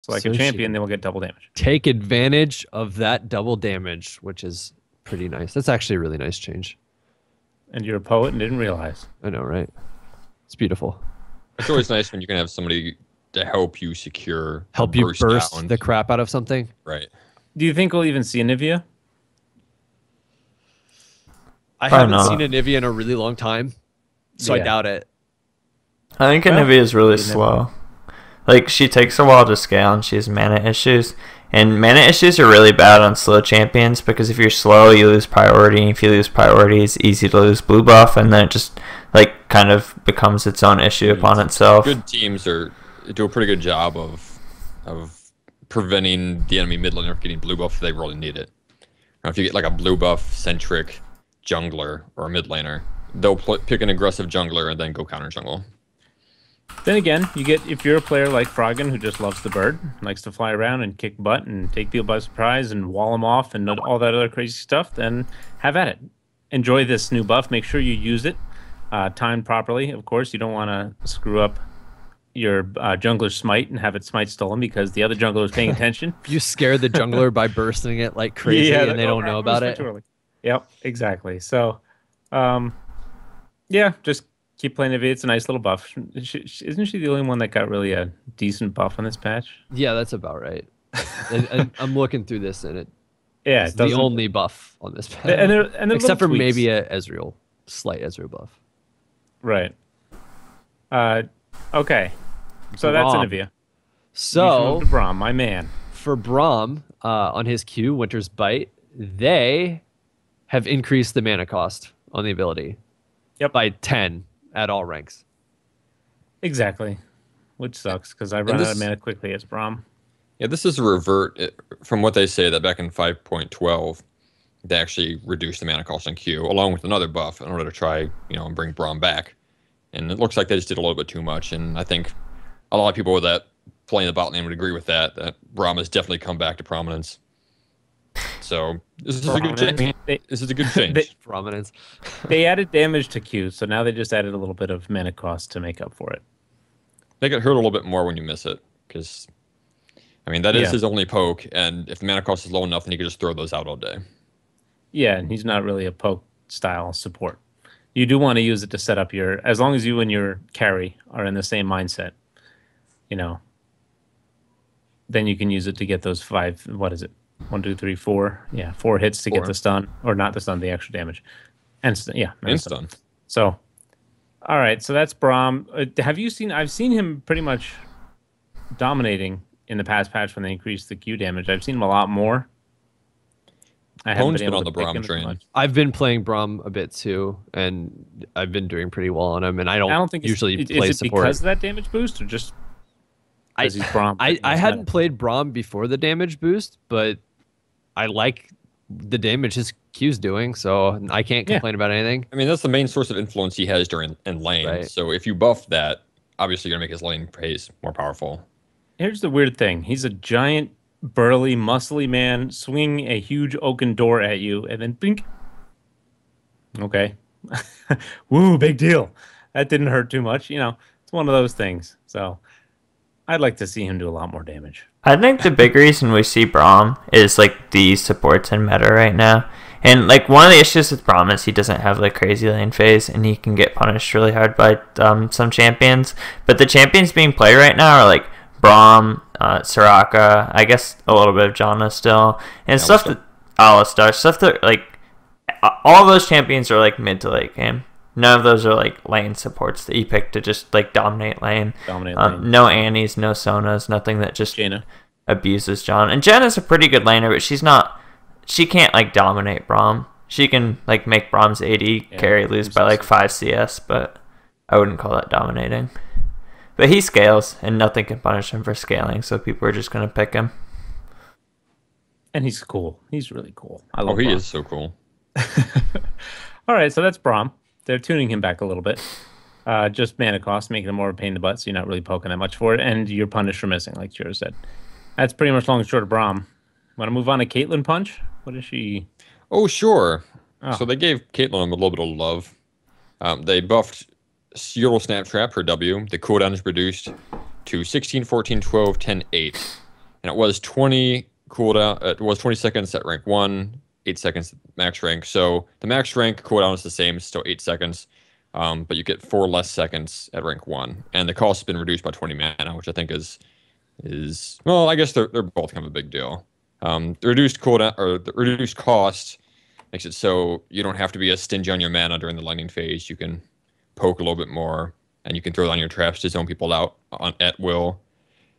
So like a champion, they will get double damage. Take advantage of that double damage, which is pretty nice. That's actually a really nice change. And you're a poet and didn't realize. I know, right? It's beautiful. It's always nice when you can have somebody to help you secure, help you burst the crap out of something. Right. Do you think we'll even see Anivia? I haven't seen Anivia in a really long time, so I doubt it. I think Anivia is really slow. Like, she takes a while to scale, and she has mana issues. And mana issues are really bad on slow champions, because if you're slow, you lose priority. If you lose priority, it's easy to lose blue buff, and then it just, like, kind of becomes its own issue upon itself. Good teams do a pretty good job of preventing the enemy mid laner from getting blue buff if they really need it. Now, if you get, like, a blue buff-centric jungler or a mid laner, they'll pick an aggressive jungler and then go counter jungle. Then again, if you're a player like Froggen who just loves the bird, likes to fly around and kick butt and take people by surprise and wall them off and all that other crazy stuff, then have at it. Enjoy this new buff. Make sure you use it timed properly. Of course, you don't want to screw up your jungler's smite and have it smite stolen because the other jungler is paying attention. You scare the jungler by bursting it like crazy and they don't know about it. Yep, exactly. So, yeah, just keep playing Anivia. It's a nice little buff. Isn't she the only one that got really a decent buff on this patch? Yeah, that's about right. and I'm looking through this, and it's the only buff on this patch. And except for maybe a Ezreal, slight Ezreal buff. Right. Okay. So that's Anivia. So Braum, my man. For Braum, on his Q, Winter's Bite, they have increased the mana cost on the ability. Yep. By 10 at all ranks. Exactly. Which sucks because I run out of mana quickly as Braum. Yeah, this is a revert from what they say that back in 5.12, they actually reduced the mana cost on Q along with another buff in order to try, and bring Braum back. And it looks like they just did a little bit too much. And I think a lot of people that playing the bot lane would agree with that Braum has definitely come back to prominence. So this is a good change. This is a good change. Prominence. They added damage to Q, so now they just added a little bit of mana cost to make up for it. They get hurt a little bit more when you miss it, because that is his only poke, and if the mana cost is low enough, then he can just throw those out all day. Yeah, and he's not really a poke style support. You do want to use it to set up as long as you and your carry are in the same mindset, then you can use it to get those 5, what is it? 1, 2, 3, 4. Yeah, 4 hits to get the stun, or not the stun, the extra damage, and stun. So, all right, so that's Braum. Have you seen? I've seen him pretty much dominating in the past patch when they increased the Q damage. I've seen him a lot more. I haven't been able on to the Braum train. I've been playing Braum a bit too, and I've been doing pretty well on him. And I don't think usually play support because of that damage boost, or just because he's Braum. I hadn't played Braum before the damage boost, but I like the damage his Q's doing, so I can't complain about anything. That's the main source of influence he has in lane. Right. So if you buff that, obviously you're going to make his lane phase more powerful. Here's the weird thing. He's a giant, burly, muscly man swinging a huge oaken door at you, and then blink. Okay. Woo, big deal. That didn't hurt too much. It's one of those things. So I'd like to see him do a lot more damage. I think the big reason we see Braum is the supports in meta right now. And one of the issues with Braum is he doesn't have crazy lane phase, and he can get punished really hard by some champions. But the champions being played right now are Braum, Soraka, I guess a little bit of Janna still, and Alistar, stuff that all those champions are mid to late game. None of those are lane supports that you pick to just dominate lane. No Annies, no Sonas, nothing that just abuses John. And Jenna's a pretty good laner, but she can't dominate Braum. She can make Braum's AD carry lose by 5 CS, but I wouldn't call that dominating. But he scales, and nothing can punish him for scaling, so people are just going to pick him. And he's cool. He's really cool. I love Braum. He is so cool. All right, so that's Braum. They're tuning him back a little bit. Just mana cost, making him more of a pain in the butt, so you're not really poking that much for it, and you're punished for missing, like Chiro said. That's pretty much long and short of Braum. Want to move on to Caitlyn Punch? What is she? Oh, sure. Oh. So they gave Caitlyn a little bit of love. They buffed Euro Snap Trap, her W. The cooldown is reduced to 16, 14, 12, 10, 8. and it was 20 cooldown. It was 20 seconds at rank 1, 8 seconds max rank. So the max rank cooldown is the same, still 8 seconds, but you get 4 less seconds at rank 1, and the cost has been reduced by 20 mana, which I think is well, I guess they're both kind of a big deal. The reduced cooldown or the reduced cost makes it so you don't have to be as stingy on your mana during the lightning phase. You can poke a little bit more, and you can throw down your traps to zone people out at will.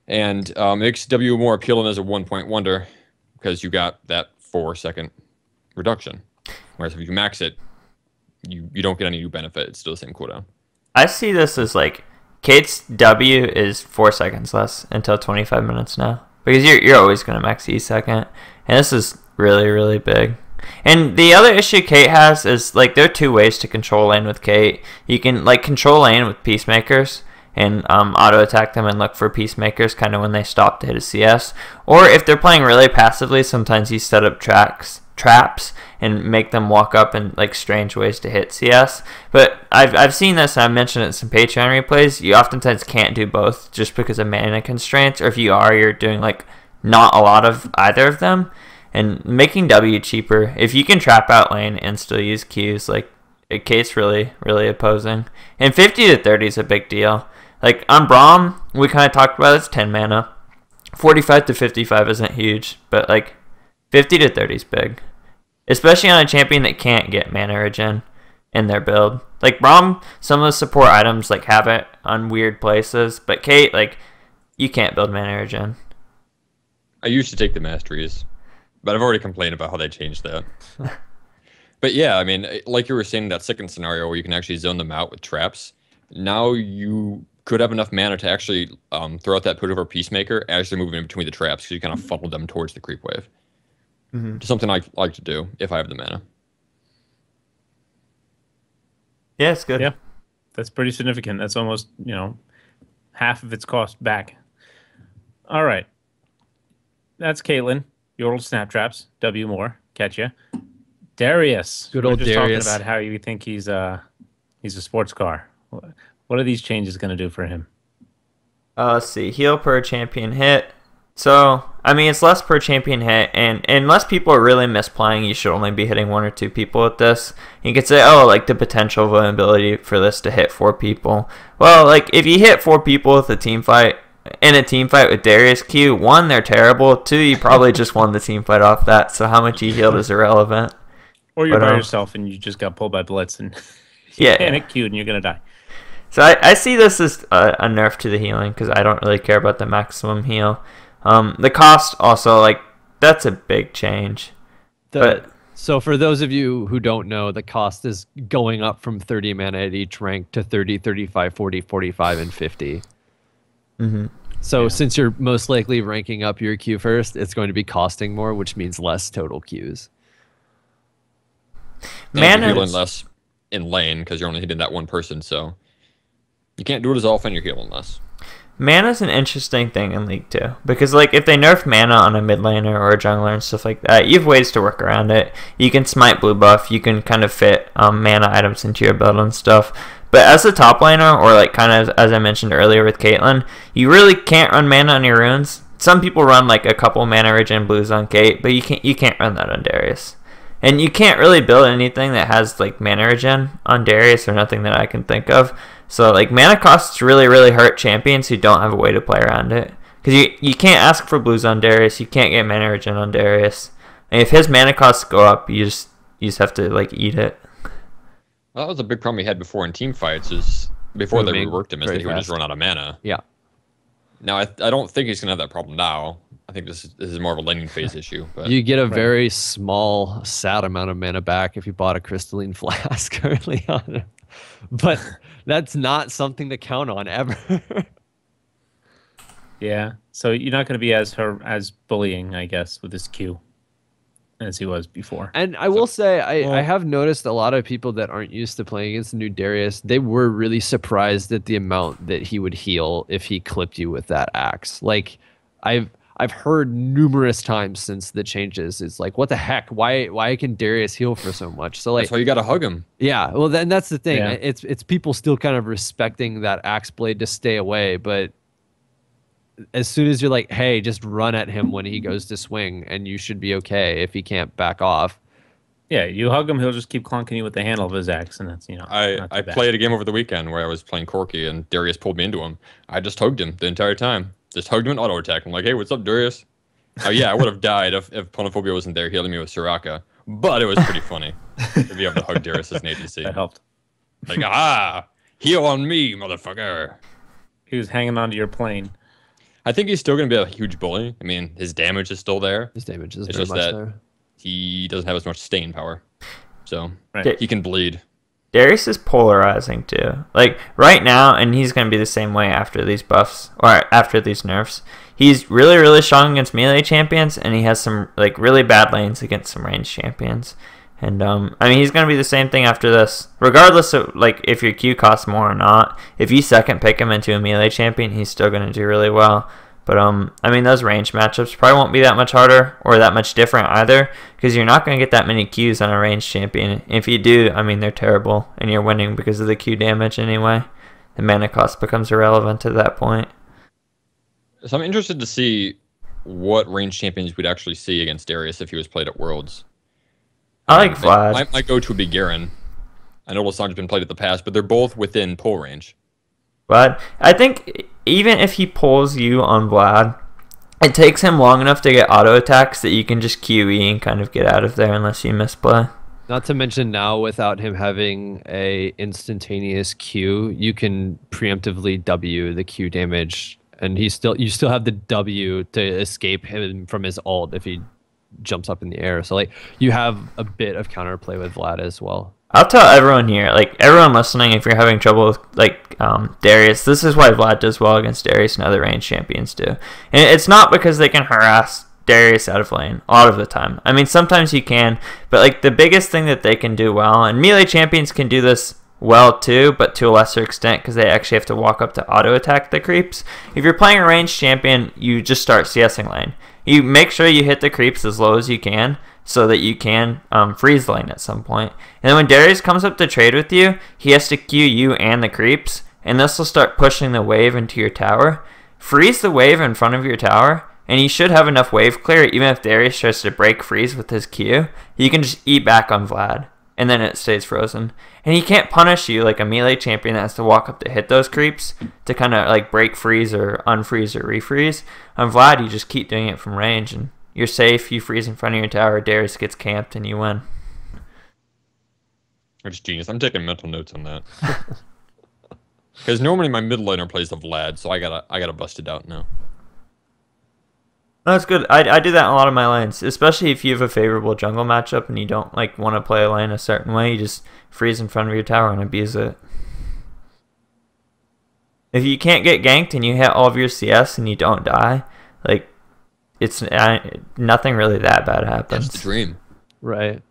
And makes W more appealing as a 1-point wonder because you got that 4-second reduction. Whereas if you max it, you don't get any new benefit. It's still the same cooldown. I see this as like Kate's W is 4 seconds less until 25 minutes now. Because you're always going to max E second. And this is really, really big. And the other issue Kate has is, like, there are 2 ways to control lane with Kate. You can, like, control lane with Peacemakers and auto-attack them and look for Peacemakers kind of when they stop to hit a CS. Or if they're playing really passively, sometimes you set up traps and make them walk up in, like, strange ways to hit CS. But I've seen this, and I've mentioned it in some Patreon replays. You oftentimes can't do both just because of mana constraints. Or if you are, you're doing, like, not a lot of either of them. And making W cheaper, if you can trap out lane and still use Qs, like, Kate's really, really opposing. And 50 to 30 is a big deal. Like, on Braum, we kind of talked about it's 10 mana. 45 to 55 isn't huge, but, like, 50 to 30 is big. Especially on a champion that can't get mana regen in their build. Like, Braum, some of the support items, like, have it on weird places, but Kate, like, you can't build mana regen. I used to take the masteries, but I've already complained about how they changed that. But yeah, I mean, like you were saying, that second scenario where you can actually zone them out with traps, now you could have enough mana to actually throw out that put over Peacemaker as they're moving in between the traps, because you kind of funnel them towards the creep wave. Mm-hmm. Something I like to do if I have the mana. Yeah, it's good. Yeah, that's pretty significant. That's almost, half of its cost back. All right. That's Caitlyn. Yordle snap traps. W more. Catch ya. Darius. Good old just Darius. Talking about how you think he's a sports car. What are these changes going to do for him? Let's see. Heal per champion hit. So, I mean, it's less per champion hit, and unless people are really misplaying, you should only be hitting 1 or 2 people with this. You could say, oh, like, the potential vulnerability for this to hit 4 people. Well, like, if you hit 4 people with a team fight, in a team fight with Darius Q, 1, they're terrible. 2, you probably just won the team fight off that, so how much you healed is irrelevant. Or you're by yourself and you just got pulled by Blitz and you panic Q and you're going to die. So I see this as a nerf to the healing, because I don't really care about the maximum heal. The cost also, like, that's a big change. So for those of you who don't know, the cost is going up from 30 mana at each rank to 30, 35, 40, 45, and 50. Mm-hmm. So since you're most likely ranking up your Q first, it's going to be costing more, which means less total Qs. And you're healing less in lane because you're only hitting that one person, so you can't do it as often. You're healing less. Mana's an interesting thing in League 2, because, like, if they nerf mana on a mid laner or a jungler and stuff like that, you have ways to work around it. You can smite blue buff, you can kind of fit mana items into your build and stuff. But as a top laner, or, like, kind of as I mentioned earlier with Caitlyn, you really can't run mana on your runes. Some people run, like, a couple mana regen blues on Kate, but you can't run that on Darius. And you can't really build anything that has, like, mana regen on Darius, or nothing that I can think of. So, like, mana costs really, really hurt champions who don't have a way to play around it. Because you can't ask for blues on Darius, you can't get mana regen on Darius. And if his mana costs go up, you just have to, like, eat it. Well, that was a big problem he had before in team fights, is before they reworked him, is that he would just run out of mana. Yeah. Now, I don't think he's going to have that problem now. I think this is more of a laning phase issue. But you get a very small, sad amount of mana back if you bought a crystalline flask early on. But that's not something to count on ever. Yeah. So you're not going to be as bullying, I guess, with this Q as he was before. And I will say, I have noticed a lot of people that aren't used to playing against the new Darius, they were really surprised at the amount that he would heal if he clipped you with that axe. Like, I've heard numerous times since the changes, it's like, what the heck? Why can Darius heal for so much? So, like, that's why you got to hug him. Yeah, well, then that's the thing. Yeah. It's people still kind of respecting that axe blade to stay away, but as soon as you're like, hey, just run at him when he goes to swing, and you should be okay if he can't back off. Yeah, you hug him, he'll just keep clunking you with the handle of his axe, and that's, not I too bad. played a game over the weekend where I was playing Corky and Darius pulled me into him. I just hugged him the entire time. Just hugged him and auto attack. I'm like, hey, what's up, Darius? Oh yeah, I would have died if Ponophobia wasn't there healing me with Soraka. But it was pretty funny to be able to hug Darius as an ADC. That helped. Like, heal on me, motherfucker. He was hanging onto your plane. I think he's still going to be a huge bully. I mean, his damage is still there. His damage is It's very just much that there. he doesn't have as much staying power. So Right. he can bleed. Darius is polarizing too. Like right now, and he's going to be the same way after these buffs or after these nerfs. He's really, really strong against melee champions, and he has some like really bad lanes against some ranged champions. And I mean, he's going to be the same thing after this, regardless of like if your Q costs more or not. If you second pick him into a melee champion, he's still going to do really well. But I mean, those range matchups probably won't be that much harder or that much different either, because you're not going to get that many Qs on a ranged champion. If you do, I mean, they're terrible, and you're winning because of the Q damage anyway. The mana cost becomes irrelevant at that point. So I'm interested to see what ranged champions we'd actually see against Darius if he was played at Worlds. I like Vlad. My go-to would be Garen. I know Lasange's been played at the past, but they're both within pull range. But I think even if he pulls you on Vlad, it takes him long enough to get auto attacks that you can just QE and kind of get out of there unless you misplay. Not to mention now, without him having a instantaneous Q, you can preemptively W the Q damage, and you still have the W to escape him from his ult if he jumps up in the air. So like you have a bit of counterplay with Vlad as well. I'll tell everyone here, like everyone listening, if you're having trouble with like Darius, this is why Vlad does well against Darius and other ranged champions do. And it's not because they can harass Darius out of lane a lot of the time. I mean, sometimes you can, but like the biggest thing that they can do well, and melee champions can do this well too, but to a lesser extent because they actually have to walk up to auto attack the creeps. If you're playing a ranged champion, you just start CSing lane. You make sure you hit the creeps as low as you can, so that you can freeze lane at some point. And then when Darius comes up to trade with you, he has to Q you and the creeps, and this will start pushing the wave into your tower. Freeze the wave in front of your tower, and you should have enough wave clear. Even if Darius tries to break freeze with his Q, you can just eat back on Vlad, and then it stays frozen. And he can't punish you like a melee champion that has to walk up to hit those creeps to kind of like break freeze or unfreeze or refreeze. On Vlad, you just keep doing it from range, and you're safe, you freeze in front of your tower, Darius gets camped, and you win. It's genius. I'm taking mental notes on that. Because normally my mid laner plays the Vlad, so I gotta bust it out now. That's good. I do that in a lot of my lanes, especially if you have a favorable jungle matchup and you don't like want to play a lane a certain way. You just freeze in front of your tower and abuse it. If you can't get ganked and you hit all of your CS and you don't die, like it's nothing really that bad happens. That's the dream. Right.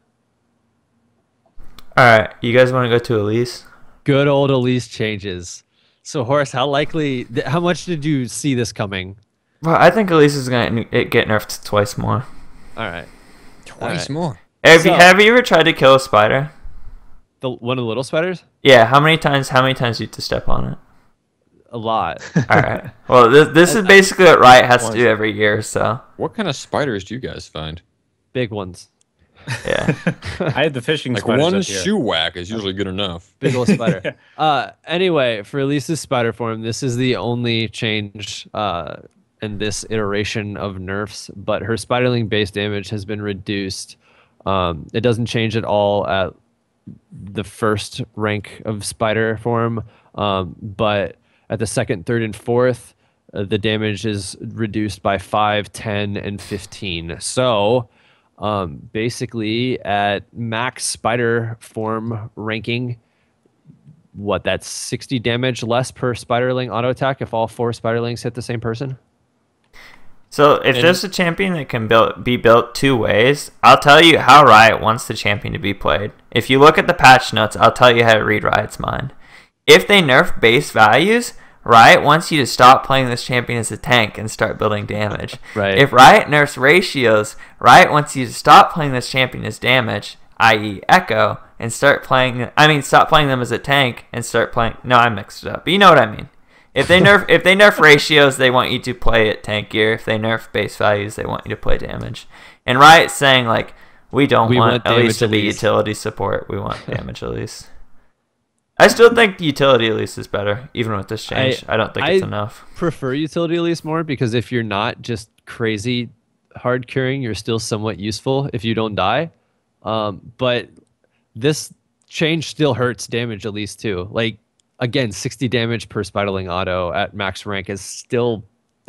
All right, you guys want to go to Elise? Good old Elise changes. So Horace, how much did you see this coming? Well, I think Elise is going to get nerfed twice more. All right. Twice more. Have you ever tried to kill a spider? One of the little spiders? Yeah, how many times do you have to step on it? A lot. All right. Well, this is basically what Riot has to do every year, so. What kind of spiders do you guys find? Big ones. Yeah. I had the fishing Like spiders one up here. shoe whack is usually good enough. Big old spider. Anyway, for Elise's spider form, this is the only change in this iteration of nerfs, but her spiderling base damage has been reduced. It doesn't change at all at the first rank of spider form, but at the second, third, and fourth, the damage is reduced by 5, 10, and 15. So basically at max spider form ranking, that's 60 damage less per spiderling auto attack if all 4 spiderlings hit the same person? So if there's a champion that can be built 2 ways, I'll tell you how Riot wants the champion to be played. If you look at the patch notes, I'll tell you how to read Riot's mind. If they nerf base values, Riot wants you to stop playing this champion as a tank and start building damage. Right. If Riot nerfs ratios, Riot wants you to stop playing this champion as damage, i.e. Echo, and stop playing them as a tank and start playing... No, I mixed it up. But you know what I mean. If they nerf ratios, they want you to play at tank gear. If they nerf base values, they want you to play damage. And Riot's saying like, we want Elise to be utility support. We want damage Elise. I still think utility Elise is better, even with this change. I don't think it's enough. I prefer utility Elise more because if you're not just crazy hard curing, you're still somewhat useful if you don't die. But this change still hurts damage Elise too. Like, again, 60 damage per spiderling auto at max rank is still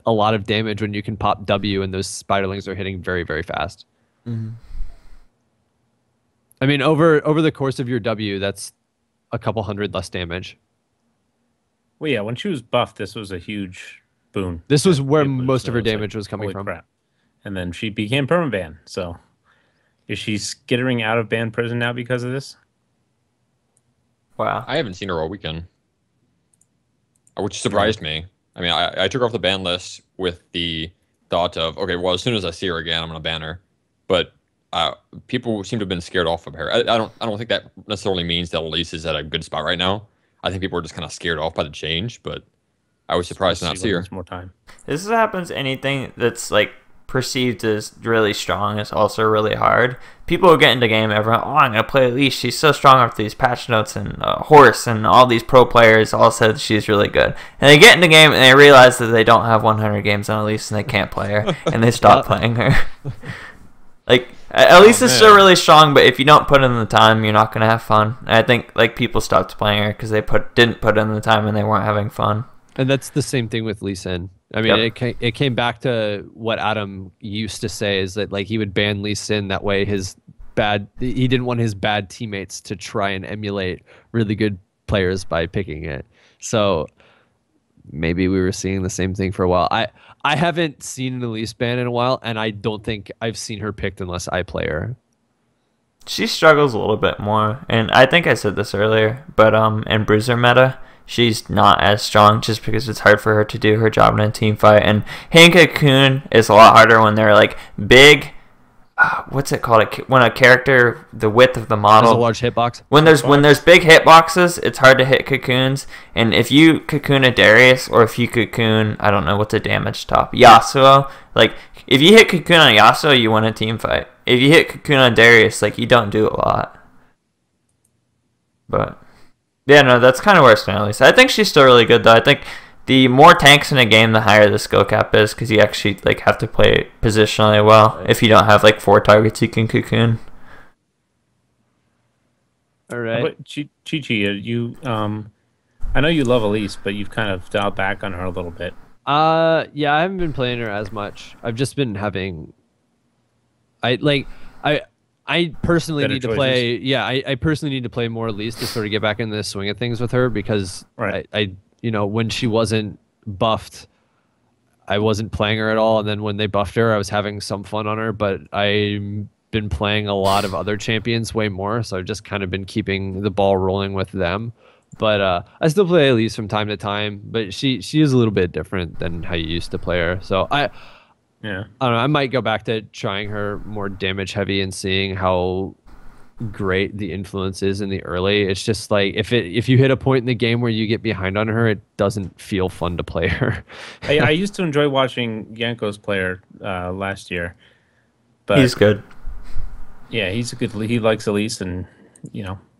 a lot of damage when you can pop W and those spiderlings are hitting very, very fast. Mm-hmm. I mean, over the course of your W, that's a couple hundred less damage. Well, yeah, when she was buffed, this was a huge boon. This was where most of her damage was coming from. Crap. And then she became permaban. So is she skittering out of ban prison now because of this? Wow. I haven't seen her all weekend, which surprised me. I mean, I took her off the ban list with the thought of, okay, well, as soon as I see her again, I'm going to ban her. But people seem to have been scared off of her. I don't think that necessarily means that Elise is at a good spot right now. I think people are just kind of scared off by the change, but I was surprised to not see her. More time. This happens. Anything that's like perceived as really strong is also really hard. People will get into game, everyone, I'm going to play Elise. She's so strong with these patch notes and Horse and all these pro players all said she's really good. And they get into game and they realize that they don't have 100 games on Elise and they can't play her. And they stop playing her. Like, Elise is still really strong, but if you don't put in the time, you're not going to have fun. And I think like people stopped playing her because they didn't put in the time and they weren't having fun. And that's the same thing with Lee Sin. I mean, it came back to what Adam used to say is that like he would ban Lee Sin that way he didn't want his bad teammates to try and emulate really good players by picking it. So maybe we were seeing the same thing for a while. I haven't seen an Elise ban in a while, and I don't think I've seen her picked unless I play her. She struggles a little bit more, and I think I said this earlier, but in Bruiser meta, she's not as strong just because it's hard for her to do her job in a team fight. And hitting Cocoon is a lot harder when they're like big. What's it called? When a character, the width of the model, there's a large hitbox. When there's big hitboxes, it's hard to hit cocoons. And if you cocoon a Darius, or if you cocoon, I don't know what's a damage top, Yasuo. Like if you hit cocoon on Yasuo, you win a team fight. If you hit cocoon on Darius, like you don't do a lot. But yeah, no, that's kind of where I stand at least. I think she's still really good though. I think the more tanks in a game, the higher the skill cap is, because you actually like have to play positionally well. If you don't have like 4 targets, you can cocoon. All right. But Chi-Chi, you I know you love Elise, but you've kind of dialed back on her a little bit. Yeah, I haven't been playing her as much. I've just been having. I personally need to play. Yeah, I personally need to play more Elise to sort of get back in the swing of things with her because I when she wasn't buffed, I wasn't playing her at all. And then when they buffed her, I was having some fun on her, but I've been playing a lot of other champions way more. So I've just kind of been keeping the ball rolling with them. But I still play Elise from time to time, but she is a little bit different than how you used to play her. So I don't know, I might go back to trying her more damage heavy and seeing how great the influence is in the early. It's just like if you hit a point in the game where you get behind on her, it doesn't feel fun to play her. I used to enjoy watching Yanko's player last year, but he's good. Yeah, he's a good. He likes Elise, and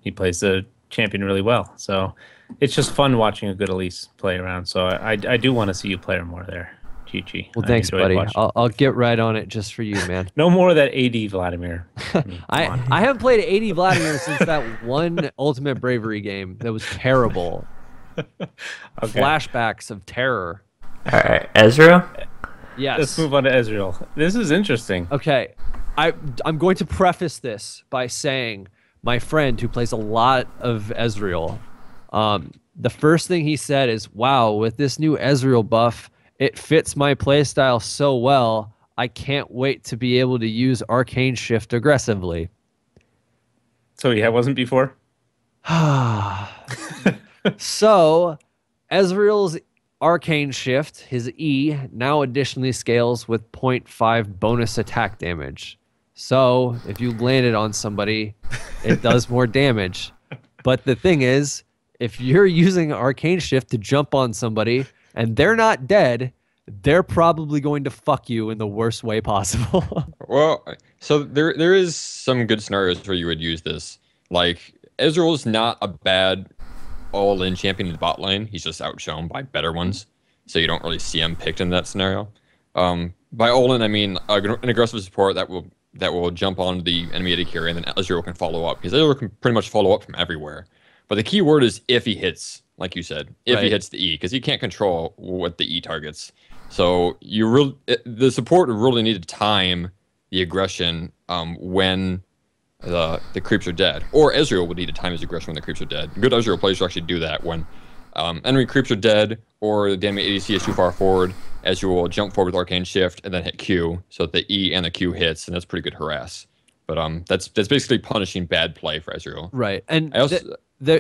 he plays the champion really well. So it's just fun watching a good Elise play around. So I do want to see you play her more there. Chi-Chi. Well, thanks, buddy. I'll get right on it just for you, man. No more of that AD Vladimir. I haven't played AD Vladimir since that one Ultimate Bravery game that was terrible. Okay. Flashbacks of terror. All right, Ezreal? Yes. Let's move on to Ezreal. This is interesting. Okay. I'm going to preface this by saying my friend who plays a lot of Ezreal, the first thing he said is, wow, with this new Ezreal buff, it fits my playstyle so well, I can't wait to be able to use Arcane Shift aggressively. So yeah, it wasn't before? So, Ezreal's Arcane Shift, his E, now additionally scales with 0.5 bonus attack damage. So, if you land it on somebody, it does more damage. But the thing is, if you're using Arcane Shift to jump on somebody, and they're not dead, they're probably going to fuck you in the worst way possible. Well, so there is some good scenarios where you would use this. Like Ezreal is not a bad all-in champion in the bot lane. He's just outshone by better ones, so you don't really see him picked in that scenario. By all-in, I mean an aggressive support that will jump on the enemy AD carry, and then Ezreal can follow up, because Ezreal can pretty much follow up from everywhere. But the key word is if he hits, like you said, if he hits the E, because he can't control what the E targets. So the support really need to time the aggression when the creeps are dead, or Ezreal would need to time his aggression when the creeps are dead. Good Ezreal players will actually do that when enemy creeps are dead, or the enemy ADC is too far forward. Ezreal will jump forward with Arcane Shift and then hit Q, so that the E and the Q hits, and that's pretty good harass. But that's basically punishing bad play for Ezreal. Right, and go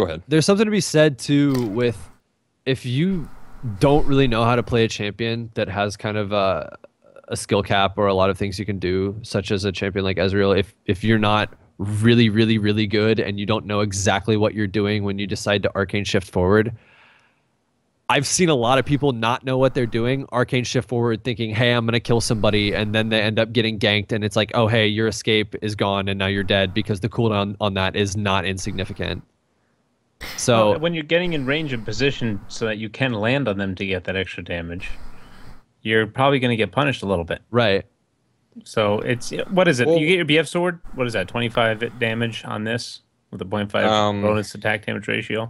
ahead. There's something to be said too with if you don't really know how to play a champion that has kind of a skill cap or a lot of things you can do, such as a champion like Ezreal. If you're not really, really, really good and you don't know exactly what you're doing when you decide to Arcane Shift forward, I've seen a lot of people not know what they're doing, Arcane Shift forward, thinking, hey, I'm going to kill somebody, and then they end up getting ganked, and it's like, oh, hey, your escape is gone, and now you're dead, because the cooldown on that is not insignificant. So when you're getting in range and position so that you can land on them to get that extra damage, you're probably going to get punished a little bit. Right. So it's, what is it? You get your BF sword, what is that, 25 damage on this with a 0.5 bonus attack damage ratio?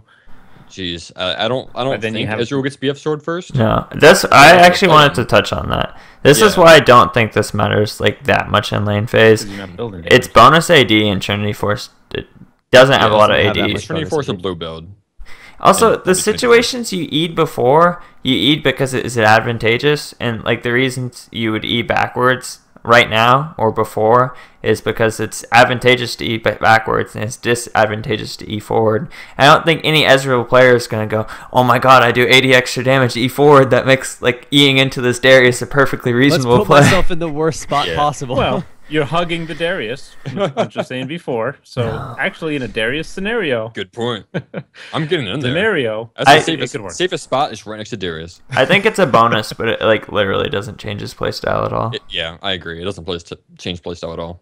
Jeez, I don't think Ezreal gets BF sword first. No, I actually wanted to touch on that. This is why I don't think this matters like that much in lane phase. It's bonus AD and Trinity Force. It doesn't have a lot of AD. Trinity Force a blue build. Also, the situations you eat before, you eat because it is advantageous, and like the reasons you would eat backwards right now or before is because it's advantageous to eat backwards and it's disadvantageous to E forward. I don't think any Ezreal player is going to go, oh my god, I do 80 extra damage to E forward. That makes like Eing into this Darius a perfectly reasonable play. Let's put myself in the worst spot possible. Well, you're hugging the Darius, which I was just saying before. So actually in a Darius scenario. Good point. I'm getting in there. Scenario. That's the safest spot is right next to Darius. I think it's a bonus, but it like literally doesn't change his playstyle at all. Yeah, I agree. It doesn't change playstyle at all.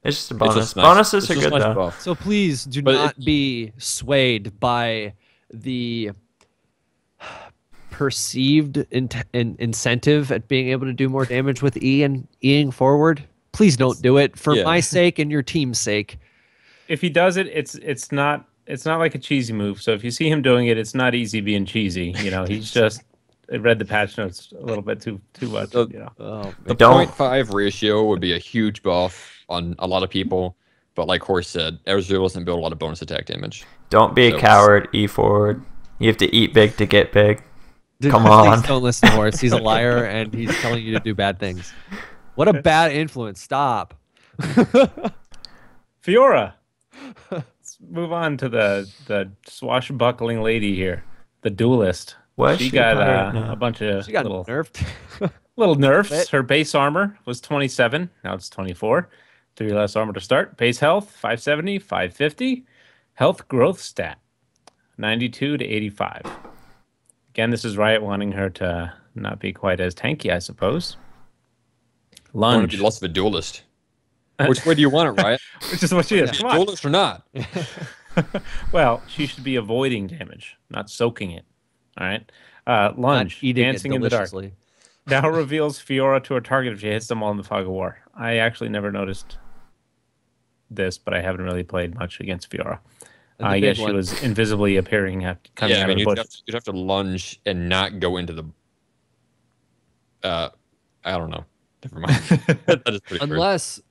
It's just a bonus. Bonuses are good though. Buff. So please do not be swayed by the perceived incentive at being able to do more damage with E and Eing forward. Please don't do it for my sake and your team's sake. If he does it, it's not like a cheesy move. So if you see him doing it, it's not easy being cheesy. You know, he's just read the patch notes a little bit too much. You know. The 0.5 ratio would be a huge buff on a lot of people, but like Horse said, Ezreal doesn't build a lot of bonus attack damage. Don't be a coward. E forward. You have to eat big to get big. Come on. Please don't listen to Horse. He's a liar and he's telling you to do bad things. What a bad influence. Stop. Fiora. Let's move on to the swashbuckling lady here, the duelist. She got a bunch of little nerfs. Her base armor was 27. Now it's 24. 3 less armor to start. Base health 570, 550. Health growth stat 92 to 85. Again, this is Riot wanting her to not be quite as tanky, I suppose. Lunge. I want to be less of a duelist. Which way do you want it, Riot? Which is what she is. Duelist or not? Well, she should be avoiding damage, not soaking it. All right. Lunge. Dancing in the dark. Now reveals Fiora to her target if she hits them all in the fog of war. I actually never noticed this, but I haven't really played much against Fiora. I guess she was invisibly appearing coming out of the bush. You'd have to lunge and not go into the... I don't know. Never mind. That is pretty Unless...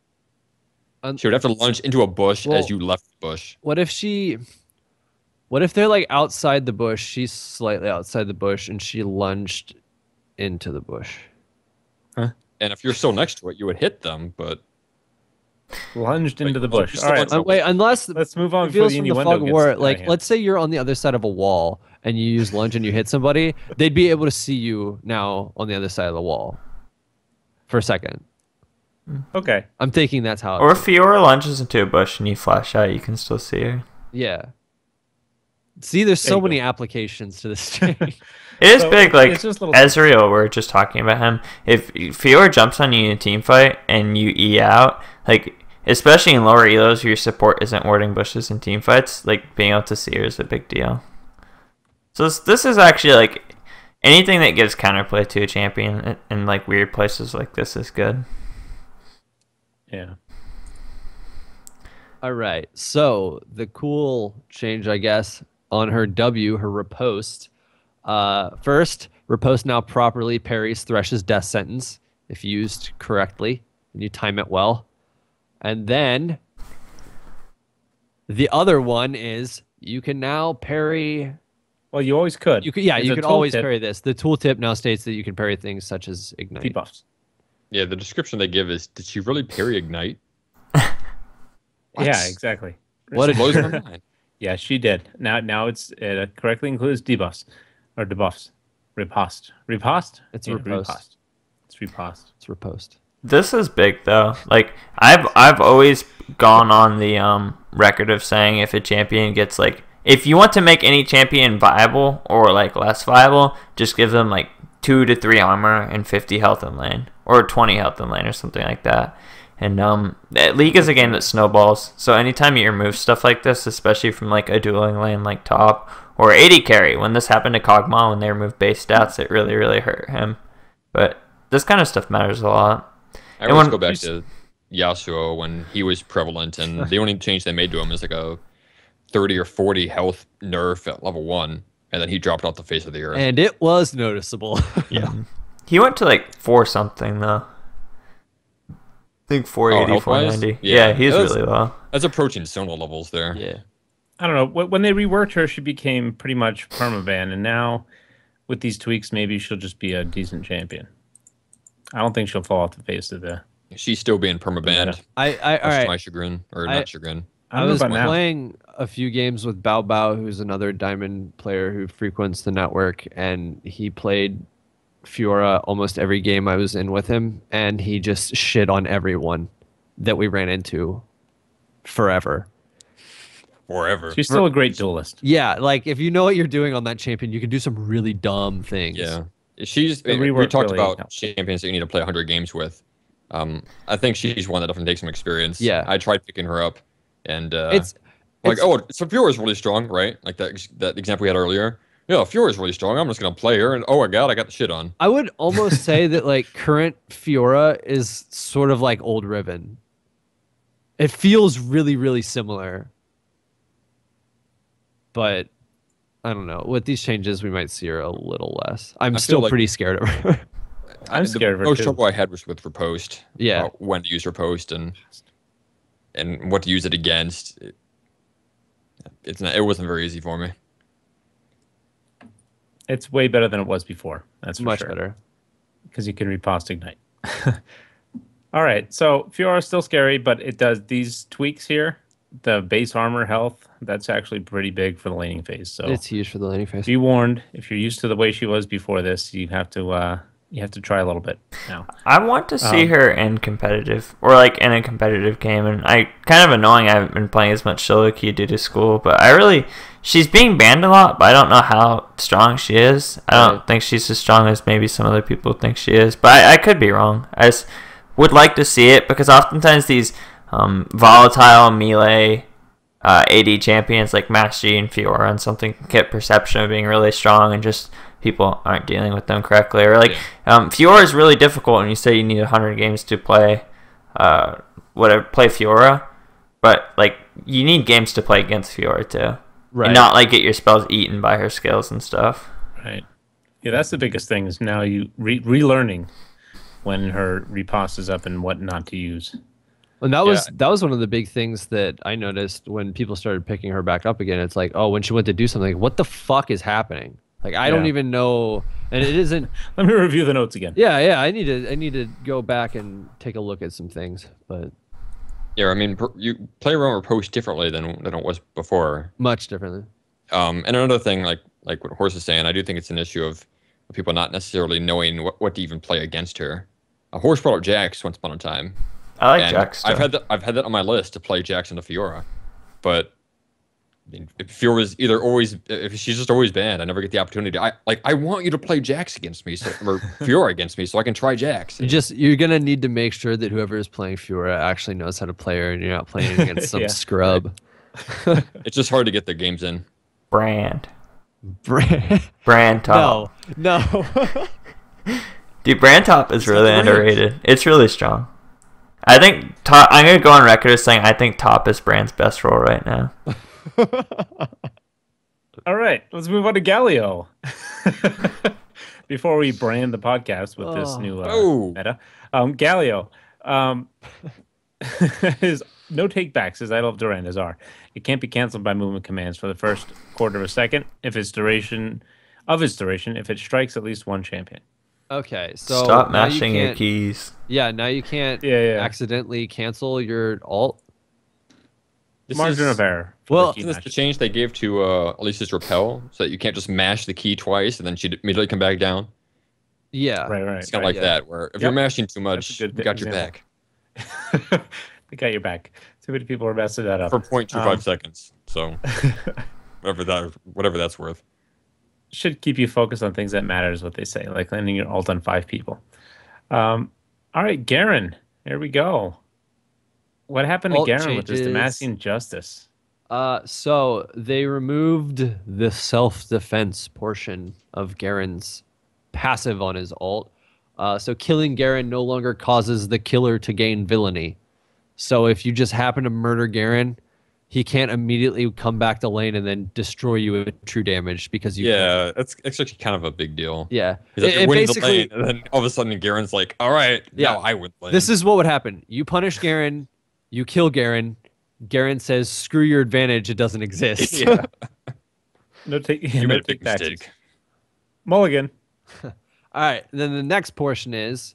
She would have to lunge into a bush as you left the bush. What if they're like outside the bush, she's slightly outside the bush, and she lunged into the bush? Huh? And if you're so next to it, you would hit them, but... Lunged into the bush. All right. Wait, unless... Let's move on before the innuendo gets war, like, let's say you're on the other side of a wall, and you use lunge and you hit somebody, they'd be able to see you now on the other side of the wall for a second. Okay. I'm thinking that's how... Or if Fiora lunges into a bush and you flash out, you can still see her. Yeah. See, there's There so you go. many applications to this change. It is So big, like it's just little Ezreal. We're just talking about him. If Fiora jumps on you in a team fight and you E out, like especially in lower elos, where your support isn't warding bushes in team fights, like being able to see her is a big deal. So this is actually like anything that gives counterplay to a champion in like weird places like this is good. Yeah. All right. So the cool change, I guess, on her W, her riposte. First, riposte now properly parries Thresh's death sentence if used correctly and you time it well. And then the other one is you can now parry. Well, you always could. You could, yeah, There's you a can always tooltip, parry this. The tooltip now states that you can parry things such as ignite. debuffs. Yeah, the description they give is, did she really parry ignite? Yeah, exactly. What a Blows my mind. Yeah, she did. Now it correctly includes debuffs or debuffs. Riposte. Riposte? It's Yeah, riposte. It's riposte. It's riposte. This is big though. Like I've always gone on the record of saying if a champion gets like if you want to make any champion viable or like less viable, just give them like 2 to 3 armor and 50 health in lane or 20 health in lane or something like that. And League is a game that snowballs. So anytime you remove stuff like this, especially from like a dueling lane like top or AD carry, when this happened to Kog'Maw when they removed base stats, it really really hurt him. But this kind of stuff matters a lot. I always go back to Yasuo when he was prevalent, and the only change they made to him is like a 30 or 40 health nerf at level 1, and then he dropped off the face of the earth. And it was noticeable. Yeah. He went to like 4 something though. I think 480, health-wise? 490. Yeah, Yeah, he's that's- really low. That's approaching Sona levels there. Yeah. I don't know. When they reworked her, she became pretty much permaban, and now with these tweaks, maybe she'll just be a decent champion. I don't think she'll fall off the face of the. She's still being permabanned. All Much to right. my chagrin, or not chagrin. I I don't know was about now. playing a few games with Bao Bao, who's another Diamond player who frequents the network, and he played Fiora almost every game I was in with him, and he just shit on everyone that we ran into forever. Forever. She's still a great duelist. Yeah, like if you know what you're doing on that champion, you can do some really dumb things. Yeah. She's. The We rework talked really about helped. champions that you need to play 100 games with. I think she's one that definitely takes some experience. Yeah. I tried picking her up, and It's like, so Fiora's really strong, right? Like that example we had earlier. Yeah, Fiora's really strong. I'm just gonna play her, and oh my god, I got the shit on. I would almost say that like current Fiora is sort of like old Riven. It feels really, really similar. But I don't know. With these changes, we might see her a little less. I'm feel still like- pretty scared of her. I'm scared of her The most too. trouble I had was with Riposte. Yeah. When to use Riposte and what to use it against. It wasn't very easy for me. It's way better than it was before. That's for Much sure. better. Because you can riposte ignite. All right, so Fiora is still scary, but it does these tweaks here. The base armor health, that's actually pretty big for the laning phase. So It's huge for the laning phase. be warned, if you're used to the way she was before this, you have to try a little bit now. I want to see her in competitive or like in a competitive game, and I kind of annoying. I haven't been playing as much solo queue due to school, but she's being banned a lot. But I don't know how strong she is. I don't think she's as strong as maybe some other people think she is, but I could be wrong. I just would like to see it because oftentimes these volatile melee AD champions like Master Yi and Fiora and something can get perception of being really strong and just people aren't dealing with them correctly. Or like Fiora is really difficult and you say you need 100 games to play play Fiora, but like you need games to play against Fiora too. Right. And not like get your spells eaten by her skills and stuff. Right. Yeah, that's the biggest thing is now you relearning when her riposte is up and what not to use. And that was one of the big things that I noticed when people started picking her back up again. It's like, oh, when she went to do something, like, what the fuck is happening? Like I don't even know, and it isn't. Let me review the notes again. Yeah. I need to go back and take a look at some things, but Yeah, I mean, you play around Riposte differently than it was before. much differently. And another thing, like what Horse is saying, I do think it's an issue of people not necessarily knowing what to even play against her. Horse brought up Jax once upon a time. I like And Jax. I've had that on my list to play Jax into Fiora, but mean, if Fiora's either always, if she's just always banned, I never get the opportunity. I want you to play Jax against me, or Fiora against me, so I can try Jax. You're gonna need to make sure that whoever is playing Fiora actually knows how to play her, and you're not playing against some scrub. Right. It's just hard to get their games in. Brand Brand top. No. Dude, brand top is really underrated. It's really strong. I think top. I'm gonna go on record as saying I think top is Brand's best role right now. All right, let's move on to Galio. Before we brand the podcast with this new meta, Galio is no takebacks. His Idol of Duran is R. It can't be canceled by movement commands for the first quarter of a second if its duration, if it strikes at least one champion. Okay, so stop mashing your keys. Yeah, now you can't accidentally cancel your alt. Margin of error. Well, isn't this the change they gave to Elise's repel, so that you can't just mash the key twice and then she'd immediately come back down? Yeah, right. It's kind of like that, where if you're mashing too much, we got your back. We got your back. Too many people are messing that up for 0.25 seconds. So whatever that's worth. Should keep you focused on things that matter, is what they say, like landing your ult on 5 people. All right, Garen. Here we go. What happened to Garen with this Damascene Justice? So they removed the self-defense portion of Garen's passive on his ult. So killing Garen no longer causes the killer to gain villainy. So if you just happen to murder Garen, he can't immediately come back to lane and then destroy you with true damage because you. Yeah, that's actually kind of a big deal. Yeah, you're winning the lane, and then all of a sudden Garen's like, "All right, now I win lane." This is what would happen: you punish Garen, you kill Garen. Garen says, "Screw your advantage; it doesn't exist." Yeah. You made a big mistake. Mulligan. All right. Then the next portion is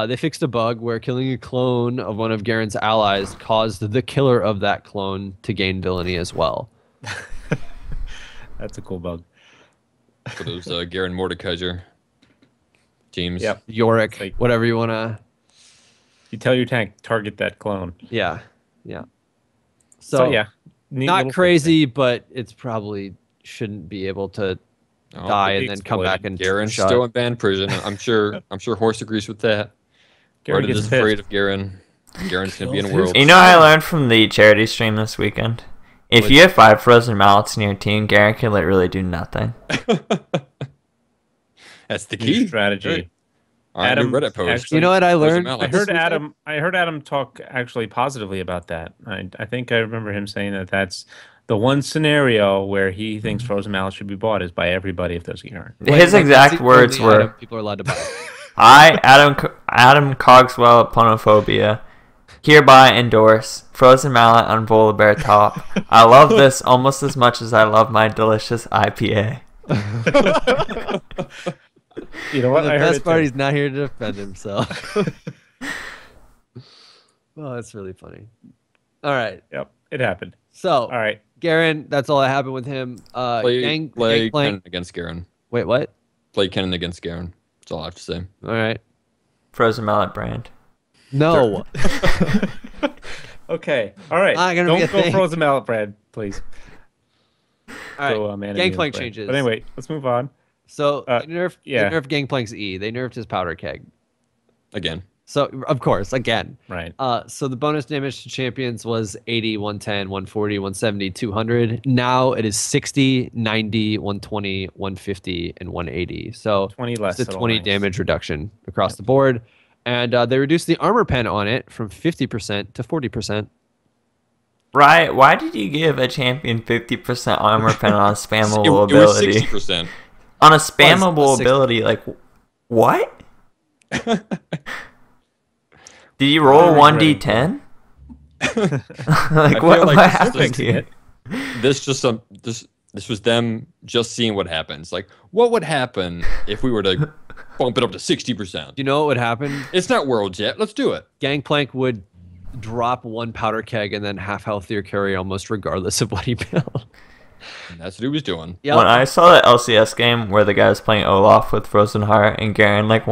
they fixed a bug where killing a clone of one of Garen's allies caused the killer of that clone to gain villainy as well. That's a cool bug. For those Garen Mordekaiser teams. Yep. Yorick, like, whatever you want to. You tell your tank, target that clone. Yeah. So yeah. Not crazy, but it's probably shouldn't be able to die and then come back and Garen's still in banned prison. I'm sure Horse agrees with that. Garen is afraid of Garen. Garen's gonna be in world. You know what I learned from the charity stream this weekend? If you have 5 frozen mallets in your team, Garen can literally do nothing. That's the key strategy. Right. Adam, Reddit post. Actually, you know what I learned? I heard Adam talk actually positively about that. I think I remember him saying that that's the one scenario where he thinks frozen mallet should be bought is by everybody if there's a Garen. His exact words were, people are allowed to buy it. I, Adam Cogswell of Ponophobia, hereby endorse frozen mallet on Volibear top. I love this almost as much as I love my delicious IPA. You know what? The best part, he's not here to defend himself. Oh, that's really funny. All right. Yep, it happened. So, all right, Garen, that's all that happened with him. Play Gangplank Kennen against Garen. Wait, what? Play Kennen against Garen. That's all I have to say. All right. Frozen mallet brand. No. Okay. All right. Don't go frozen mallet brand, please. All right. Gangplank changes. But anyway, let's move on. So they nerfed Gangplank's E. They nerfed his powder keg. Again. So, of course, again. Right. So the bonus damage to champions was 80, 110, 140, 170, 200. Now it is 60, 90, 120, 150, and 180. So 20 less. It's a 20 damage reduction across the board. And they reduced the armor pen on it from 50% to 40%. Right. Why did you give a champion 50% armor pen on a spammable ability? It was 60%. On a spammable ability, like, what? Did you roll 1d10? Like, what happened here? This was them just seeing what happens. Like, what would happen if we were to bump it up to 60%? You know what would happen? It's not worlds yet. Let's do it. Gangplank would drop 1 powder keg and then half health your carry almost regardless of what he built. And that's what he was doing. Yep. When I saw that LCS game where the guy was playing Olaf with Frozen Heart and Garen Gangplank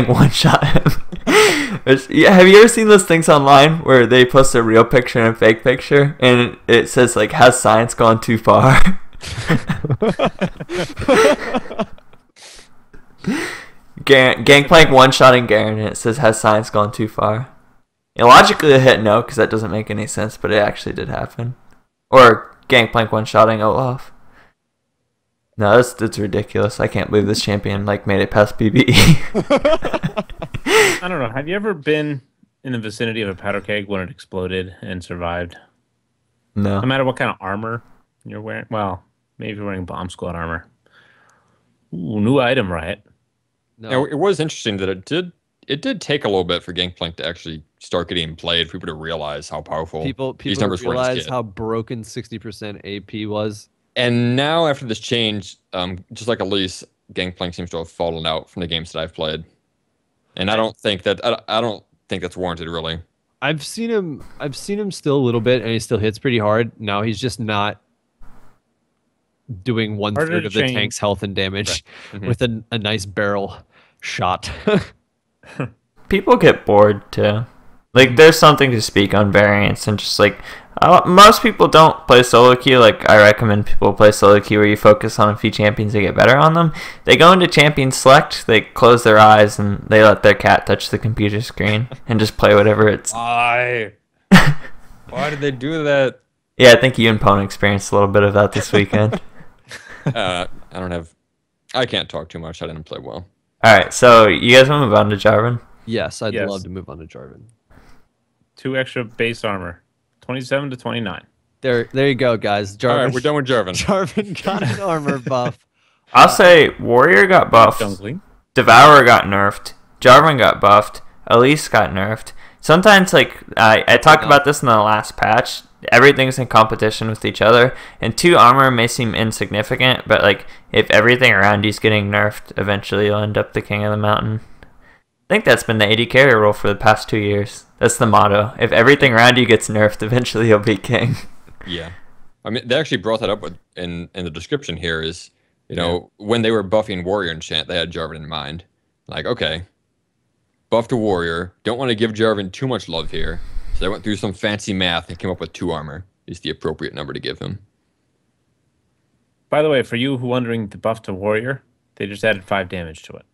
one-shot him, Yeah, have you ever seen those things online where they post a real picture and a fake picture, and it says like, "Has science gone too far?" Gangplank one-shotting Garen, and it says, "Has science gone too far?" Yeah, logically, I hit no because that doesn't make any sense, but it actually did happen. Or Gangplank one-shotting Olaf. No, that's ridiculous. I can't believe this champion like made it past PBE. I don't know. Have you ever been in the vicinity of a powder keg when it exploded and survived? No. No matter what kind of armor you're wearing. Well, maybe you're wearing bomb squad armor. Ooh, new item, Riot. No. Now, it was interesting that it did take a little bit for Gangplank to actually start getting played, for people to realize how powerful these numbers realize how broken 60% AP was. And now, after this change, just like Elise, Gangplank seems to have fallen out from the games that I've played, and I don't think that's warranted, really. I've seen him still a little bit, and he still hits pretty hard. Now he's just not doing 1/3 of the tank's health and damage with a nice barrel shot. People get bored too. Like, there's something to speak on variance, and just like most people don't play solo queue. Like, I recommend people play solo queue where you focus on a few champions to get better on them. They go into champion select, they close their eyes, and they let their cat touch the computer screen and just play whatever it's. Why? Why did they do that? Yeah, I think you and Pone experienced a little bit of that this weekend. I can't talk too much. I didn't play well. All right, so you guys want to move on to Jarvan? Yes, I'd love to move on to Jarvan. 2 extra base armor, 27 to 29. There you go, guys. Jarvan, all right, we're done with Jarvan. Jarvan got an armor buff. I'll say Warrior got buffed. Devourer got nerfed. Jarvan got buffed. Elise got nerfed. Sometimes, like, I talked about this in the last patch, everything's in competition with each other, and 2 armor may seem insignificant, but, like, if everything around you's getting nerfed, eventually you'll end up the king of the mountain. I think that's been the AD carry rule for the past 2 years. That's the motto. If everything around you gets nerfed, eventually you'll be king. Yeah. I mean, they actually brought that up in the description here is, when they were buffing Warrior enchant, they had Jarvan in mind. Like, okay, buff to Warrior. Don't want to give Jarvan too much love here. So they went through some fancy math and came up with 2 armor is the appropriate number to give him. By the way, for you who wondering the buff to Warrior, they just added 5 damage to it.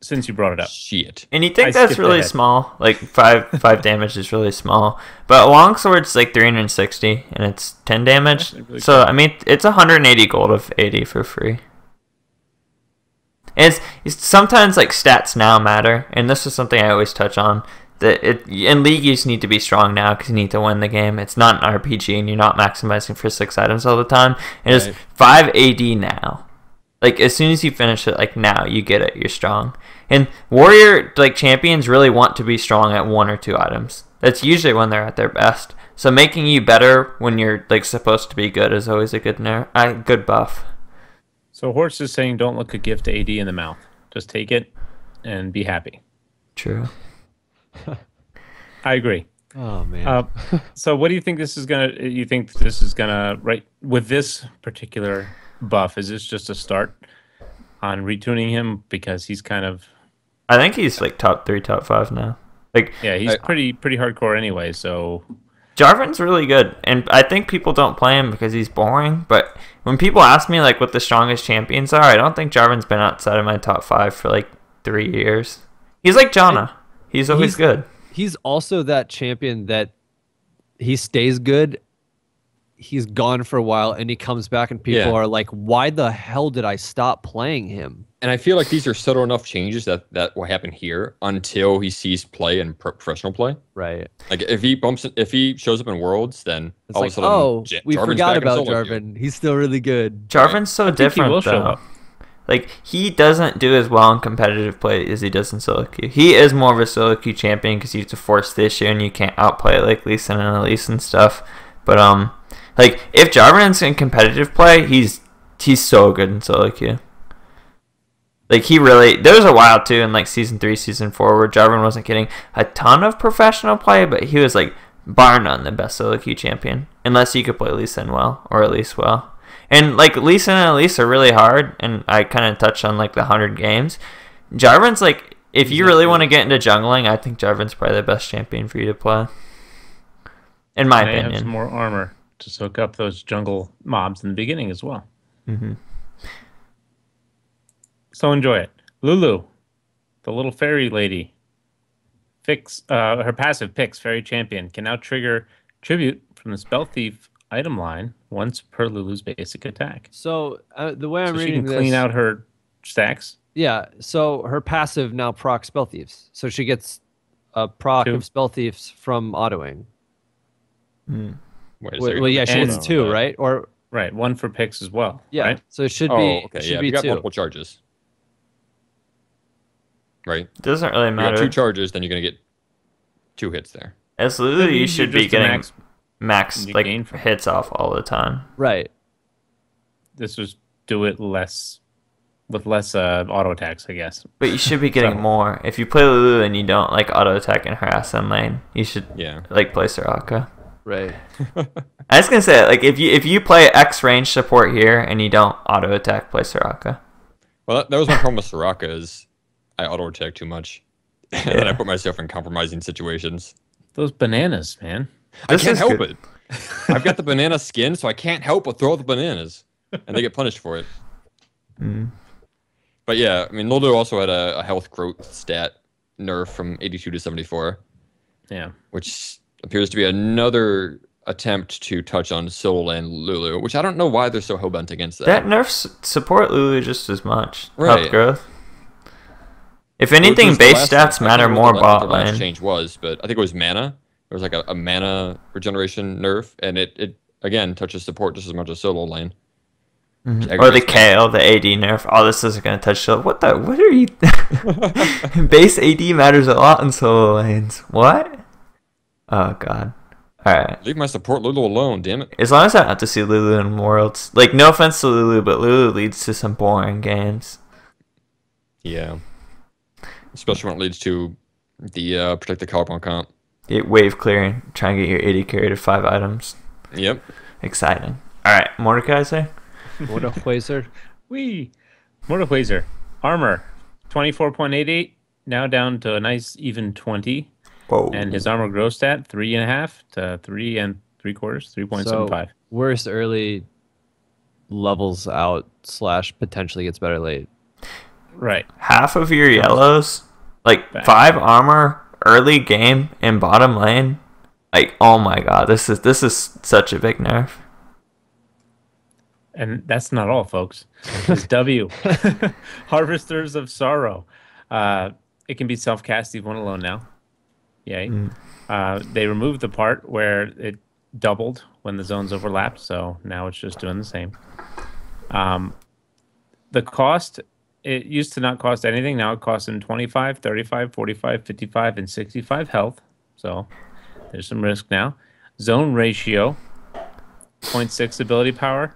Since you brought it up. Shit. And you think that's really small? Like, 5 damage is really small. But Longsword's like 360, and it's 10 damage. Really so, cool. I mean, it's 180 gold of 80 for free. And it's sometimes, like, stats now matter, and this is something I always touch on. In League, you just need to be strong now because you need to win the game. It's not an RPG, and you're not maximizing for 6 items all the time. And it's 5 AD now. Like, as soon as you finish it, like, now, you get it. You're strong. And Warrior, like, champions really want to be strong at 1 or 2 items. That's usually when they're at their best. So making you better when you're, like, supposed to be good is always a good buff. So Horse is saying don't look a gift to AD in the mouth. Just take it and be happy. True. I agree. Oh, man. So what do you think this is going to... You think this is going to... Right, with this particular buff, is this just a start on retuning him? Because he's kind of... I think he's like top 3, top 5 now. Like, yeah, he's pretty hardcore anyway, so... Jarvan's really good, and I think people don't play him because he's boring, but when people ask me like what the strongest champions are, I don't think Jarvan's been outside of my top 5 for like 3 years. He's like Janna. He's always good. He's also that champion that he stays good, he's gone for a while, and he comes back and people are like, why the hell did I stop playing him? And I feel like these are subtle enough changes that will happen here until he sees play and professional play. Right. Like if he shows up in Worlds, then it's all like, of a sudden, we forgot about Jarvan. He's still really good. Jarvan's so different though. Like, he doesn't do as well in competitive play as he does in solo queue. He is more of a solo queue champion because he's a force the issue and you can't outplay like Lee Sin and Elise and stuff. But like if Jarvan's in competitive play, he's so good in solo queue. Like, he really... There was a while, too, in, like, Season 3, Season 4, where Jarvan wasn't getting a ton of professional play, but he was, like, bar none the best solo queue champion. Unless you could play Lee Sin well, or Elise well. And, like, Lee Sin and Elise are really hard, and I kind of touched on, like, the 100 games. Jarvan's, like, if you really want to get into jungling, I think Jarvan's probably the best champion for you to play. In my opinion. Have some more armor to soak up those jungle mobs in the beginning as well. Mm-hmm. So enjoy it. Lulu, the little fairy lady. Her passive Pix, Fairy Champion, can now trigger Tribute from the Spell Thief item line once per Lulu's basic attack. So the way I'm reading she can clean out her stacks. Yeah, so her passive now procs Spell Thieves. So she gets a proc of Spell Thieves from autoing. Well, yeah, she gets 2, right? Or right, 1 for Pix as well. Yeah, right? so it should be. Okay, should yeah, be you got 2. multiple charges. Right. Doesn't really matter. You got 2 charges, then you're gonna get 2 hits there. As Lulu, you should be getting max like hits off all the time. Right. This was do it less with less auto attacks, I guess. But you should be getting more. If you play Lulu and you don't like auto attack and harass in lane, you should like play Soraka. Right. I was gonna say, like, if you play X range support here and you don't auto attack, play Soraka. Well, that was my problem with Soraka is I auto attack too much, and then I put myself in compromising situations. Those bananas, man. I can't help it. I've got the banana skin, so I can't help but throw the bananas, and they get punished for it. But yeah, I mean, Lulu also had a health growth stat nerf from 82 to 74. Yeah. Which appears to be another attempt to touch on solo lane Lulu, which I don't know why they're so hellbent against that. That nerfs support Lulu just as much. Right. Health growth. If anything, base stats matter more bot lane. The last change was, but I think it was mana. There was like a mana regeneration nerf, and it again touches support just as much as solo lane. Or the KO, the AD nerf. Oh, this isn't going to touch solo. What are you... Base AD matters a lot in solo lanes. What? Oh, God. Alright. Leave my support Lulu alone, damn it. As long as I don't have to see Lulu in Worlds. Like, no offense to Lulu, but Lulu leads to some boring games. Yeah. Especially when it leads to the Protect the Collarbone comp. Wave clearing. Try and get your AD carry to 5 items. Yep. Exciting. Alright, Mordekaiser? Mordekaiser. Mordekaiser. Armor, 24.88. Now down to a nice even 20. Whoa. And his armor growth stat, 3.5 to 3 3/4, 3.75. So, worst early levels out / potentially gets better late. Right. Half of your yellows, like back. 5 armor early game in bottom lane. Like, oh my god, this is such a big nerf. And that's not all, folks. It's W. Harvesters of Sorrow. It can be self-cast even alone now. Yay. They removed the part where it doubled when the zones overlapped, so now it's just doing the same. The cost, it used to not cost anything. Now it costs them 25, 35, 45, 55, and 65 health. So there's some risk now. Zone ratio, 0.6 ability power,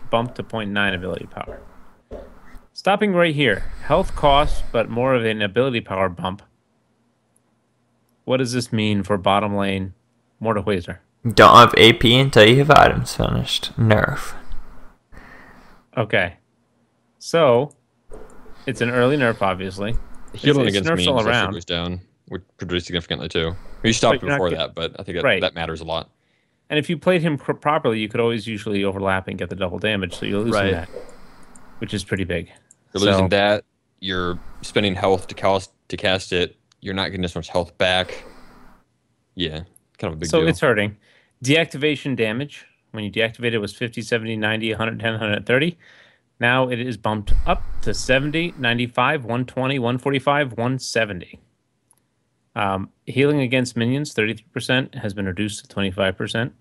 bumped to 0.9 ability power. Stopping right here. Health cost, but more of an ability power bump. What does this mean for bottom lane Mordekaiser? Don't have AP until you have items finished. Nerf. Okay. So, it's an early nerf, obviously. Healing It's against nerfs me all also around. goes down, which pretty significantly too. You stopped But you're not before get- that, but I think Right. that matters a lot. And if you played him properly, you could always usually overlap and get the double damage, so you're losing that, which is pretty big. You're losing that. You're spending health to cast it. You're not getting as much health back. Yeah, kind of a big deal. So it's hurting. Deactivation damage, when you deactivate it, was 50, 70, 90, 110, 130. Now it is bumped up to 70, 95, 120, 145, 170. Healing against minions, 33%, has been reduced to 25%.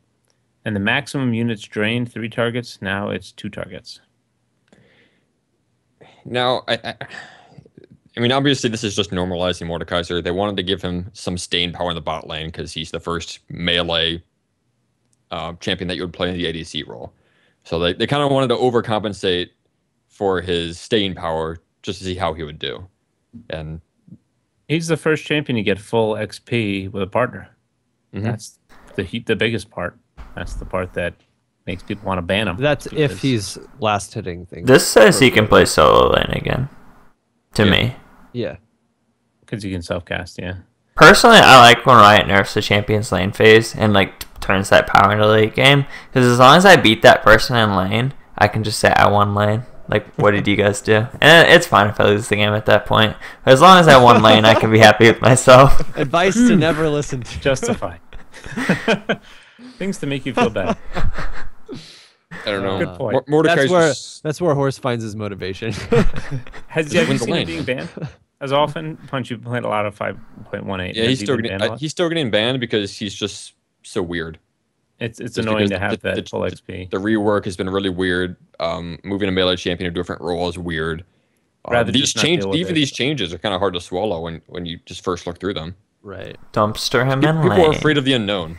And the maximum units drained, 3 targets. Now it's 2 targets. Now, I mean, obviously, this is just normalizing Mordekaiser. They wanted to give him some staying power in the bot lane because he's the first melee champion that you would play in the ADC role. So they kind of wanted to overcompensate for his staying power just to see how he would do. And he's the first champion to get full XP with a partner. That's the biggest part. That's the part that makes people want to ban him. That's if he's last hitting things. This says he can play solo lane again. To me. Yeah. Because you can self-cast, yeah. Personally, I like when Riot nerfs the champion's lane phase and like turns that power into late game. Because as long as I beat that person in lane, I can just say I won lane. Like, what did you guys do? And it's fine if I lose the game at that point. But as long as I won lane, I can be happy with myself. Advice to never listen to. Justified. Things to make you feel better. I don't know. Good point. That's where Horse finds his motivation. Have you seen him being banned as often? Punch, you played a lot of 5.18. Yeah, he's still getting banned because he's just so weird. It's annoying to have that full XP. The rework has been really weird. Moving a melee champion to a different role is weird. These changes are kind of hard to swallow when you just first look through them. Right. Dumpster him in lane. People are afraid of the unknown.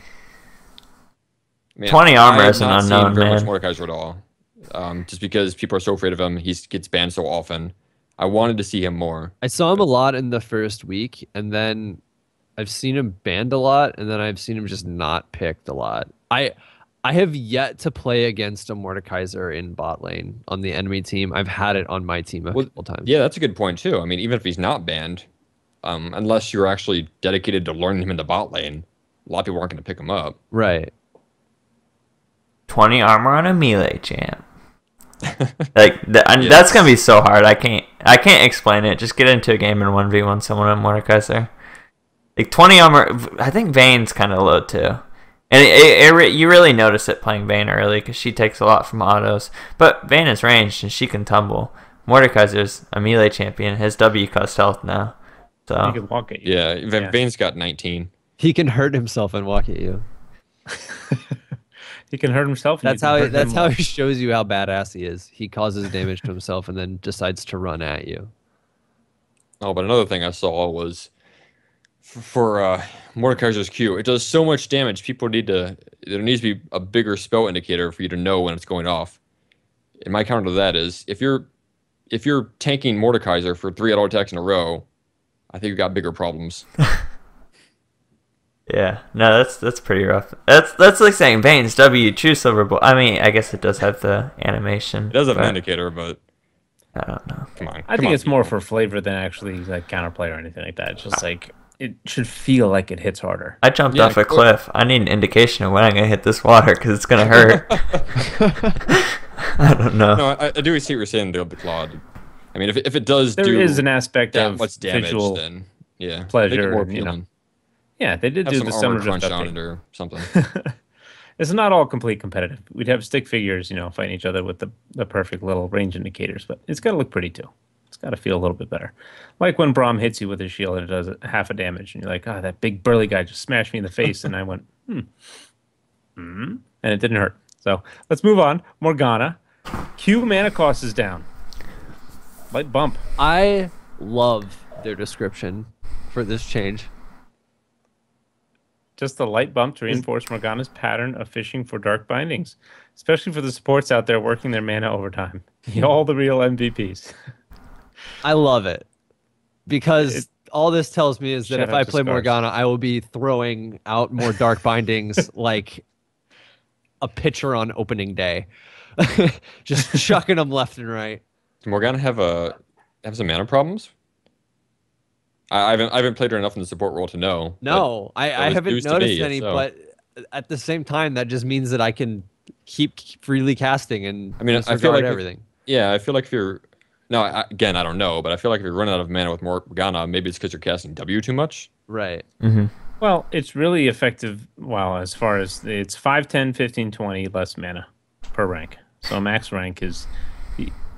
Man, 20 armor is an unknown, very man. much Mordekaiser at all. Just because people are so afraid of him, he gets banned so often. I wanted to see him more. I saw him a lot in the first week, and then I've seen him banned a lot, and then I've seen him just not picked a lot. I have yet to play against a Mordekaiser in bot lane on the enemy team. I've had it on my team a couple times. Yeah, that's a good point too. I mean, even if he's not banned, unless you're actually dedicated to learning him in the bot lane, a lot of people aren't going to pick him up. Right. 20 armor on a melee champ. Like that's gonna be so hard. I can't explain it. Just get into a game and 1v1 someone on Mordekaiser. Like 20 armor. I think Vayne's kind of low too. And you really notice it playing Vayne early because she takes a lot from autos. But Vayne is ranged and she can tumble. Mordekaiser's a melee champion. His W costs health now. So he can walk at you. Yeah, Vayne's got 19. He can hurt himself and walk at you. He can hurt himself. That's how he shows you how badass he is. He causes damage to himself and then decides to run at you. Oh, but another thing I saw was for Mordekaiser's Q. It does so much damage. There needs to be a bigger spell indicator for you to know when it's going off. And my counter to that is if you're tanking Mordekaiser for 3 auto attacks in a row, I think you've got bigger problems. Yeah, no, that's pretty rough. That's like saying Vayne's W, true silver bull. I mean, I guess it does have the animation. It does have an indicator, but I don't know. Come on. I think it's more for flavor than actually like counterplay or anything like that. It's just like it should feel like it hits harder. I jumped off a cliff. I need an indication of when I'm gonna hit this water because it's gonna hurt. I don't know. No, I do see what you're saying there, the Claude. I mean, if it does there is an aspect of what's damage, visual then yeah, pleasure, more you know. appealing. Yeah, they did Have do some the armor summer crunch on it or something. It's not all complete competitive. We'd have stick figures, fighting each other with the perfect little range indicators, but it's got to look pretty too. It's got to feel a little bit better. Like when Braum hits you with his shield and it does half a damage, and you're like, oh, that big burly guy just smashed me in the face, and I went, and it didn't hurt. So let's move on. Morgana. Q mana cost is down. Light bump. I love their description for this change. Just a light bump to reinforce Morgana's pattern of fishing for dark bindings, especially for the supports out there working their mana overtime. All the real MVPs. I love it because all this tells me is that if I play Scars. Morgana, I will be throwing out more dark bindings like a pitcher on opening day, just chucking them left and right. Does Morgana have some mana problems? I haven't played her enough in the support role to know. No, I haven't noticed any, but at the same time, that just means that I can keep freely casting and I feel like everything. I feel like if you're I don't know, but I feel like if you're running out of mana with Morgana, maybe it's because you're casting W too much. Right. Mm-hmm. Well, it's really effective. Well, as far as it's 5, 10, 15, 20 less mana per rank. So max rank is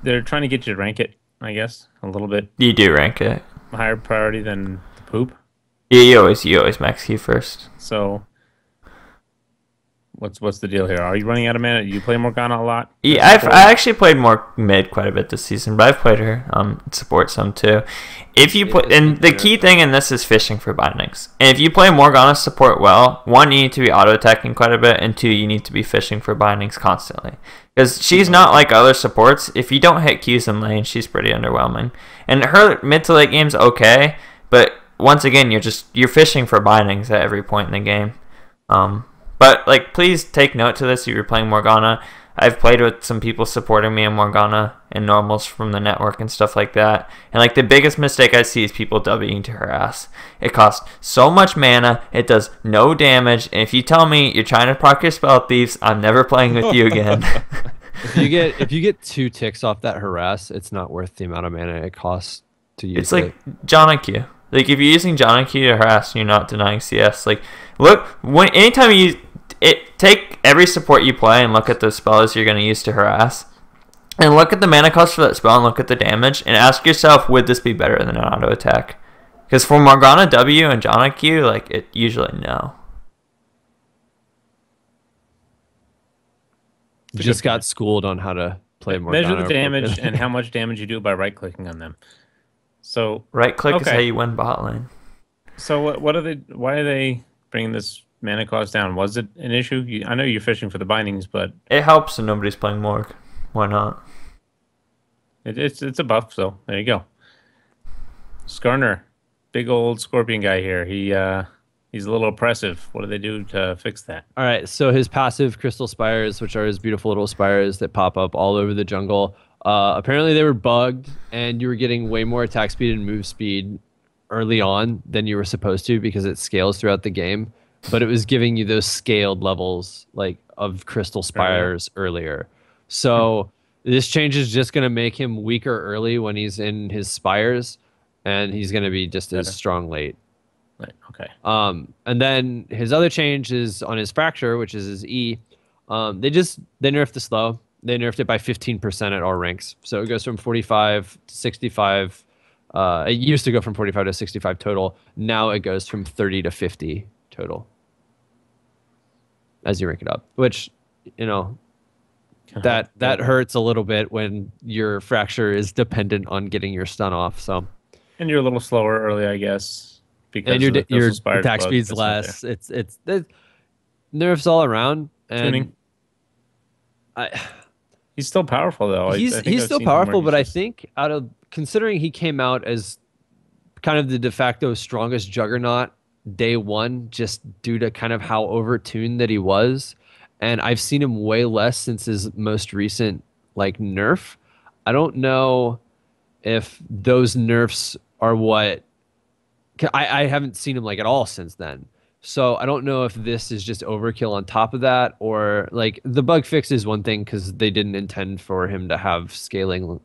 they're trying to get you to rank it, I guess, a little bit. You do rank it. Higher priority than the poop. Yeah, you always max Q first. So what's the deal here? Are you running out of mana? Do you play Morgana a lot? Yeah, I actually played more mid quite a bit this season, but I've played her support some too. If you put and the key thing in this is fishing for bindings. And if you play Morgana support well, 1, you need to be auto attacking quite a bit, and 2, you need to be fishing for bindings constantly. Because she's not like other supports. If you don't hit Qs in lane, she's pretty underwhelming. And her mid to late game's okay, but once again, you're fishing for bindings at every point in the game. But like, please take note to this if you're playing Morgana. I've played with some people supporting me in Morgana and normals from the network and stuff like that. And like the biggest mistake I see is people Wing to harass. It costs so much mana, it does no damage, and if you tell me you're trying to proc your spell thieves, I'm never playing with you again. If you get 2 ticks off that harass, it's not worth the amount of mana it costs to use. It's like Jarvan Q. Like if you're using Jarvan Q to harass, you're not denying CS. Like look, anytime you use it, take every support you play and look at the spells you're going to use to harass, and look at the mana cost for that spell and look at the damage, and ask yourself, would this be better than an auto attack? Because for Morgana W and Jarvan Q, like it usually no. Just got schooled on how to play Morgana. Measure the damage and how much damage you do by right-clicking on them. So right click is how you win bot lane. So what are they? Why are they bringing this mana cost down? Was it an issue? I know you're fishing for the bindings, but it helps and nobody's playing Morg. Why not? It's a buff, so there you go. Skarner, big old scorpion guy here. He's a little oppressive. What do they do to fix that? All right, so his passive crystal spires, which are his beautiful little spires that pop up all over the jungle, apparently they were bugged, and you were getting way more attack speed and move speed early on than you were supposed to because it scales throughout the game. But it was giving you those scaled levels like of crystal spires earlier. So this change is just going to make him weaker early when he's in his spires, and he's going to be just as strong late. Right. Okay. And then his other change is on his fracture, which is his E. They nerfed the slow. They nerfed it by 15% at all ranks. So it goes from 45 to 65. It used to go from 45 to 65 total. Now it goes from 30 to 50 total as you rank it up, which, you know, that hurts a little bit when your fracture is dependent on getting your stun off. So, and you're a little slower early, I guess, because and your attack speed's less. It's nerfs all around. And tuning. He's still powerful though. He's still powerful, but I think considering he came out as kind of the de facto strongest juggernaut day one, just due to kind of how overtuned that he was, and I've seen him way less since his most recent like nerf. I don't know if those nerfs are what I haven't seen him like at all since then. So I don't know if this is just overkill on top of that, or like the bug fix is one thing because they didn't intend for him to have scaling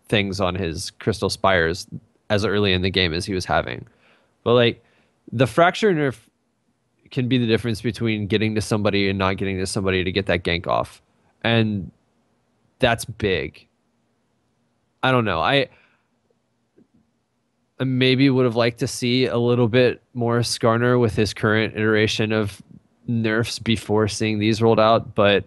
things on his crystal spires as early in the game as he was having. But like the fracture nerf can be the difference between getting to somebody and not getting to somebody to get that gank off. And that's big. I don't know. I maybe would have liked to see a little bit more Skarner with his current iteration of nerfs before seeing these rolled out, but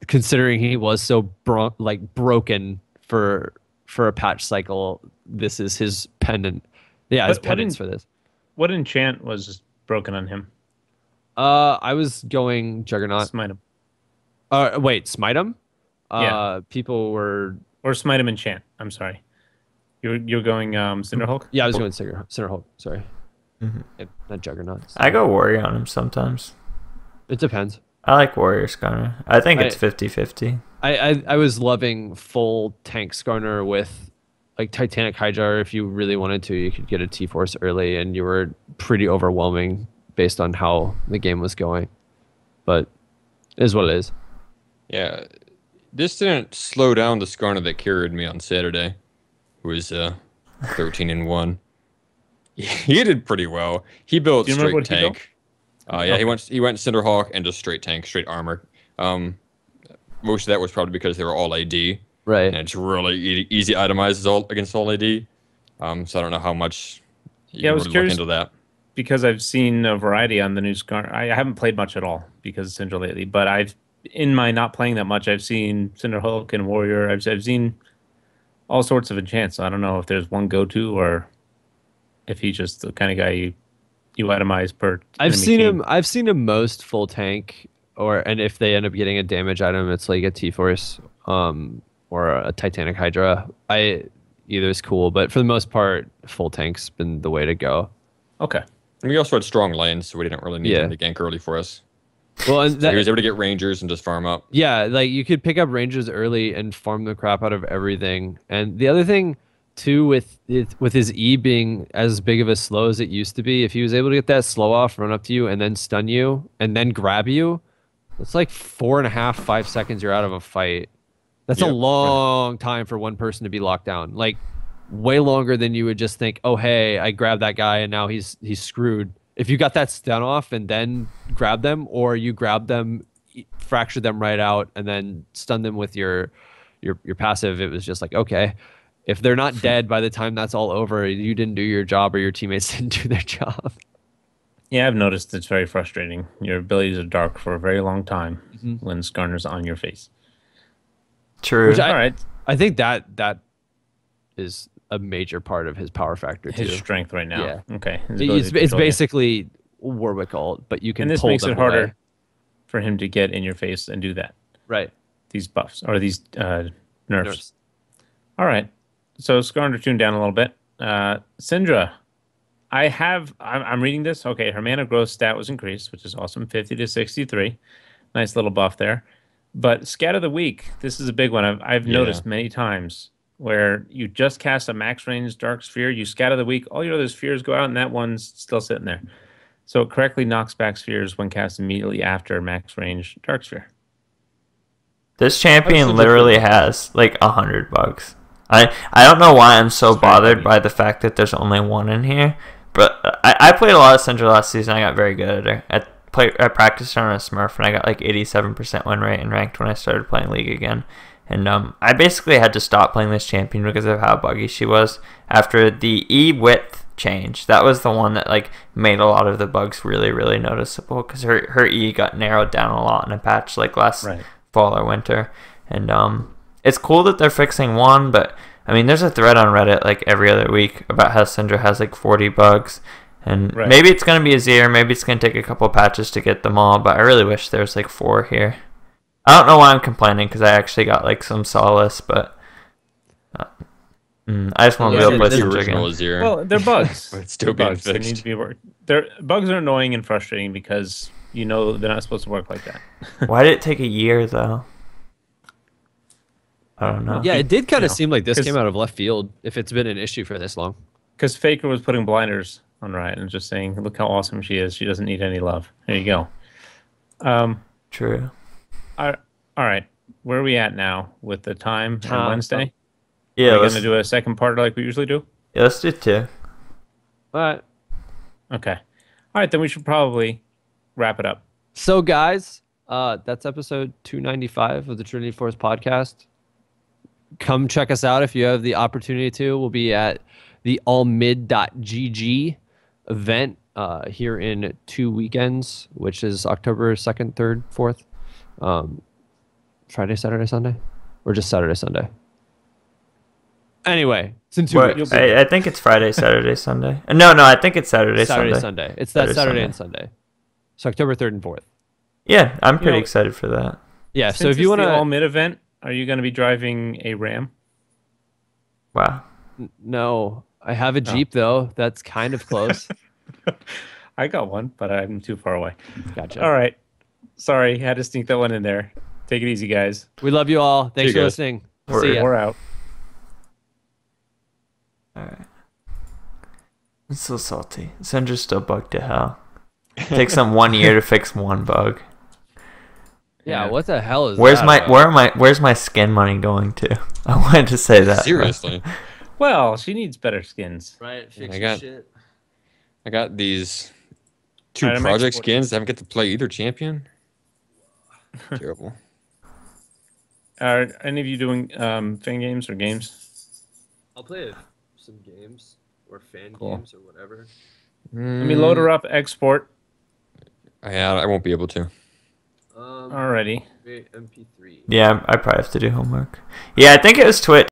considering he was so broken for a patch cycle, this is his pendant. Yeah, his penance for this. What enchant was broken on him? I was going Juggernaut. Smite him. Wait, smite him? Yeah. People were... Or smite him enchant. I'm sorry. You're going Cinderhulk? Yeah, I was going Cinderhulk. Sorry. Mm-hmm. Not Juggernaut. I go Warrior on him sometimes. It depends. I like Warrior Skarner. I think it's 50-50. I was loving full tank Skarner with like Titanic Hydra. If you really wanted to, you could get a T-Force early, and you were pretty overwhelming based on how the game was going. But it is what it is. Yeah. This didn't slow down the Skarner that carried me on Saturday, who was 13-1. He did pretty well. He built straight tank. Yeah, he went Cinderhawk and just straight tank, straight armor. Most of that was probably because they were all AD. Right. And it's really easy itemized against all AD. So I don't know how much you was really curious, look into that. Because I've seen a variety on the new Skarner. I haven't played much at all because of Syndra lately, but in my not playing that much, I've seen Cinderhulk and Warrior. I've seen all sorts of enchants. So I don't know if there's one go-to or if he's just the kind of guy you itemize per. I've seen him most full tank, and if they end up getting a damage item, it's like a T-Force or a Titanic Hydra. Either is cool, but for the most part, full tank's been the way to go. Okay. And we also had strong lanes, so we didn't really need him to gank early for us. Well, and So he was able to get Rangers and just farm up. yeah, like you could pick up Rangers early and farm the crap out of everything. And the other thing too with his E being as big of a slow as it used to be, if he was able to get that slow off, run up to you, and then stun you, and then grab you, it's like 4.5, 5 seconds you're out of a fight. That's a Yep, long time for one person to be locked down. Like way longer than you would just think, oh hey, I grabbed that guy and now he's screwed. If you got that stun off and then grab them, or you grab them, fracture them right out, and then stun them with your passive, it was just like, okay, if they're not dead by the time that's all over, you didn't do your job or your teammates didn't do their job. Yeah, I've noticed it's very frustrating. Your abilities are dark for a very long time when Skarner's on your face. True. All right. I think that is a major part of his power factor too. His strength right now. Yeah. Okay. His ability to It's control you. basically Warwick ult, but you can And this pull makes them it harder away. for him to get in your face and do that. Right. These buffs or these nerfs. Nerfs. All right. So Skarner tuned down a little bit. Syndra. I'm reading this. Okay, her mana growth stat was increased, which is awesome. 50 to 63. Nice little buff there. But Scat of the Week, this is a big one. I've noticed many times where you just cast a max range Dark Sphere, you Scat of the Week, all your other spheres go out, and that one's still sitting there. So it correctly knocks back spheres when cast immediately after max range Dark Sphere. This champion literally has like 100 bugs. I don't know why I'm so bothered by the fact that there's only one in here, but I played a lot of Syndra last season. I got very good at her. I practiced on a Smurf, and I got like 87% win rate in ranked when I started playing League again. And I basically had to stop playing this champion because of how buggy she was after the E width change. That was the one that like made a lot of the bugs really, really noticeable because her E got narrowed down a lot in a patch like last fall or winter. And it's cool that they're fixing one, but I mean, there's a thread on Reddit like every other week about how Syndra has like 40 bugs. And maybe it's going to be a Zero, maybe it's going to take a couple patches to get them all, but I really wish there was like 4 here. I don't know why I'm complaining because I actually got like some solace, but I just want to be able to play Syndra again. Well, they're bugs. But it's still being bugs. They fixed. need to be worked. Bugs are annoying and frustrating because you know they're not supposed to work like that. Why did it take a year though? I don't know. Yeah, it did kind of seem like this came out of left field if it's been an issue for this long. Because Faker was putting blinders on Riot and just saying, look how awesome she is. She doesn't need any love. There you go. True. All right. Where are we at now with the time on Wednesday? Yeah, are we going to do a second part like we usually do? Yeah, let's do 2. All right. Okay. All right, then we should probably wrap it up. So, guys, that's episode 295 of the Trinity Force podcast. Come check us out if you have the opportunity to. We'll be at the allmid.gg event here in 2 weekends, which is October 2nd, 3rd, 4th. Friday, Saturday, Sunday? Or just Saturday, Sunday? Anyway, it's in 2 weeks. I think it's Friday, Saturday, Sunday. No, I think it's Saturday, Sunday. It's that Saturday and Sunday. So October 3rd and 4th. Yeah, I'm pretty excited for that. Yeah, so if you want to... the all-mid event, are you going to be driving a Ram? Wow. No, I have a Jeep, though. That's kind of close. I got one, but I'm too far away. Gotcha. All right. Sorry, had to sneak that one in there. Take it easy, guys. We love you all. Thanks for listening. See ya. We're out. All right. I'm so salty. Syndra's still bugged to hell. It takes them 1 year to fix one bug. Yeah, what the hell is where's that? Where's my skin money going to? I wanted to say that. Seriously. Well, she needs better skins. Right, fix shit. I got these 2 project skins. I haven't get to play either champion. Terrible. Are any of you doing fan games or games? I'll play some games or fan games or whatever. Let me load her up, export. I won't be able to. Alrighty. MP3. Yeah, I probably have to do homework. Yeah, I think it was Twitch.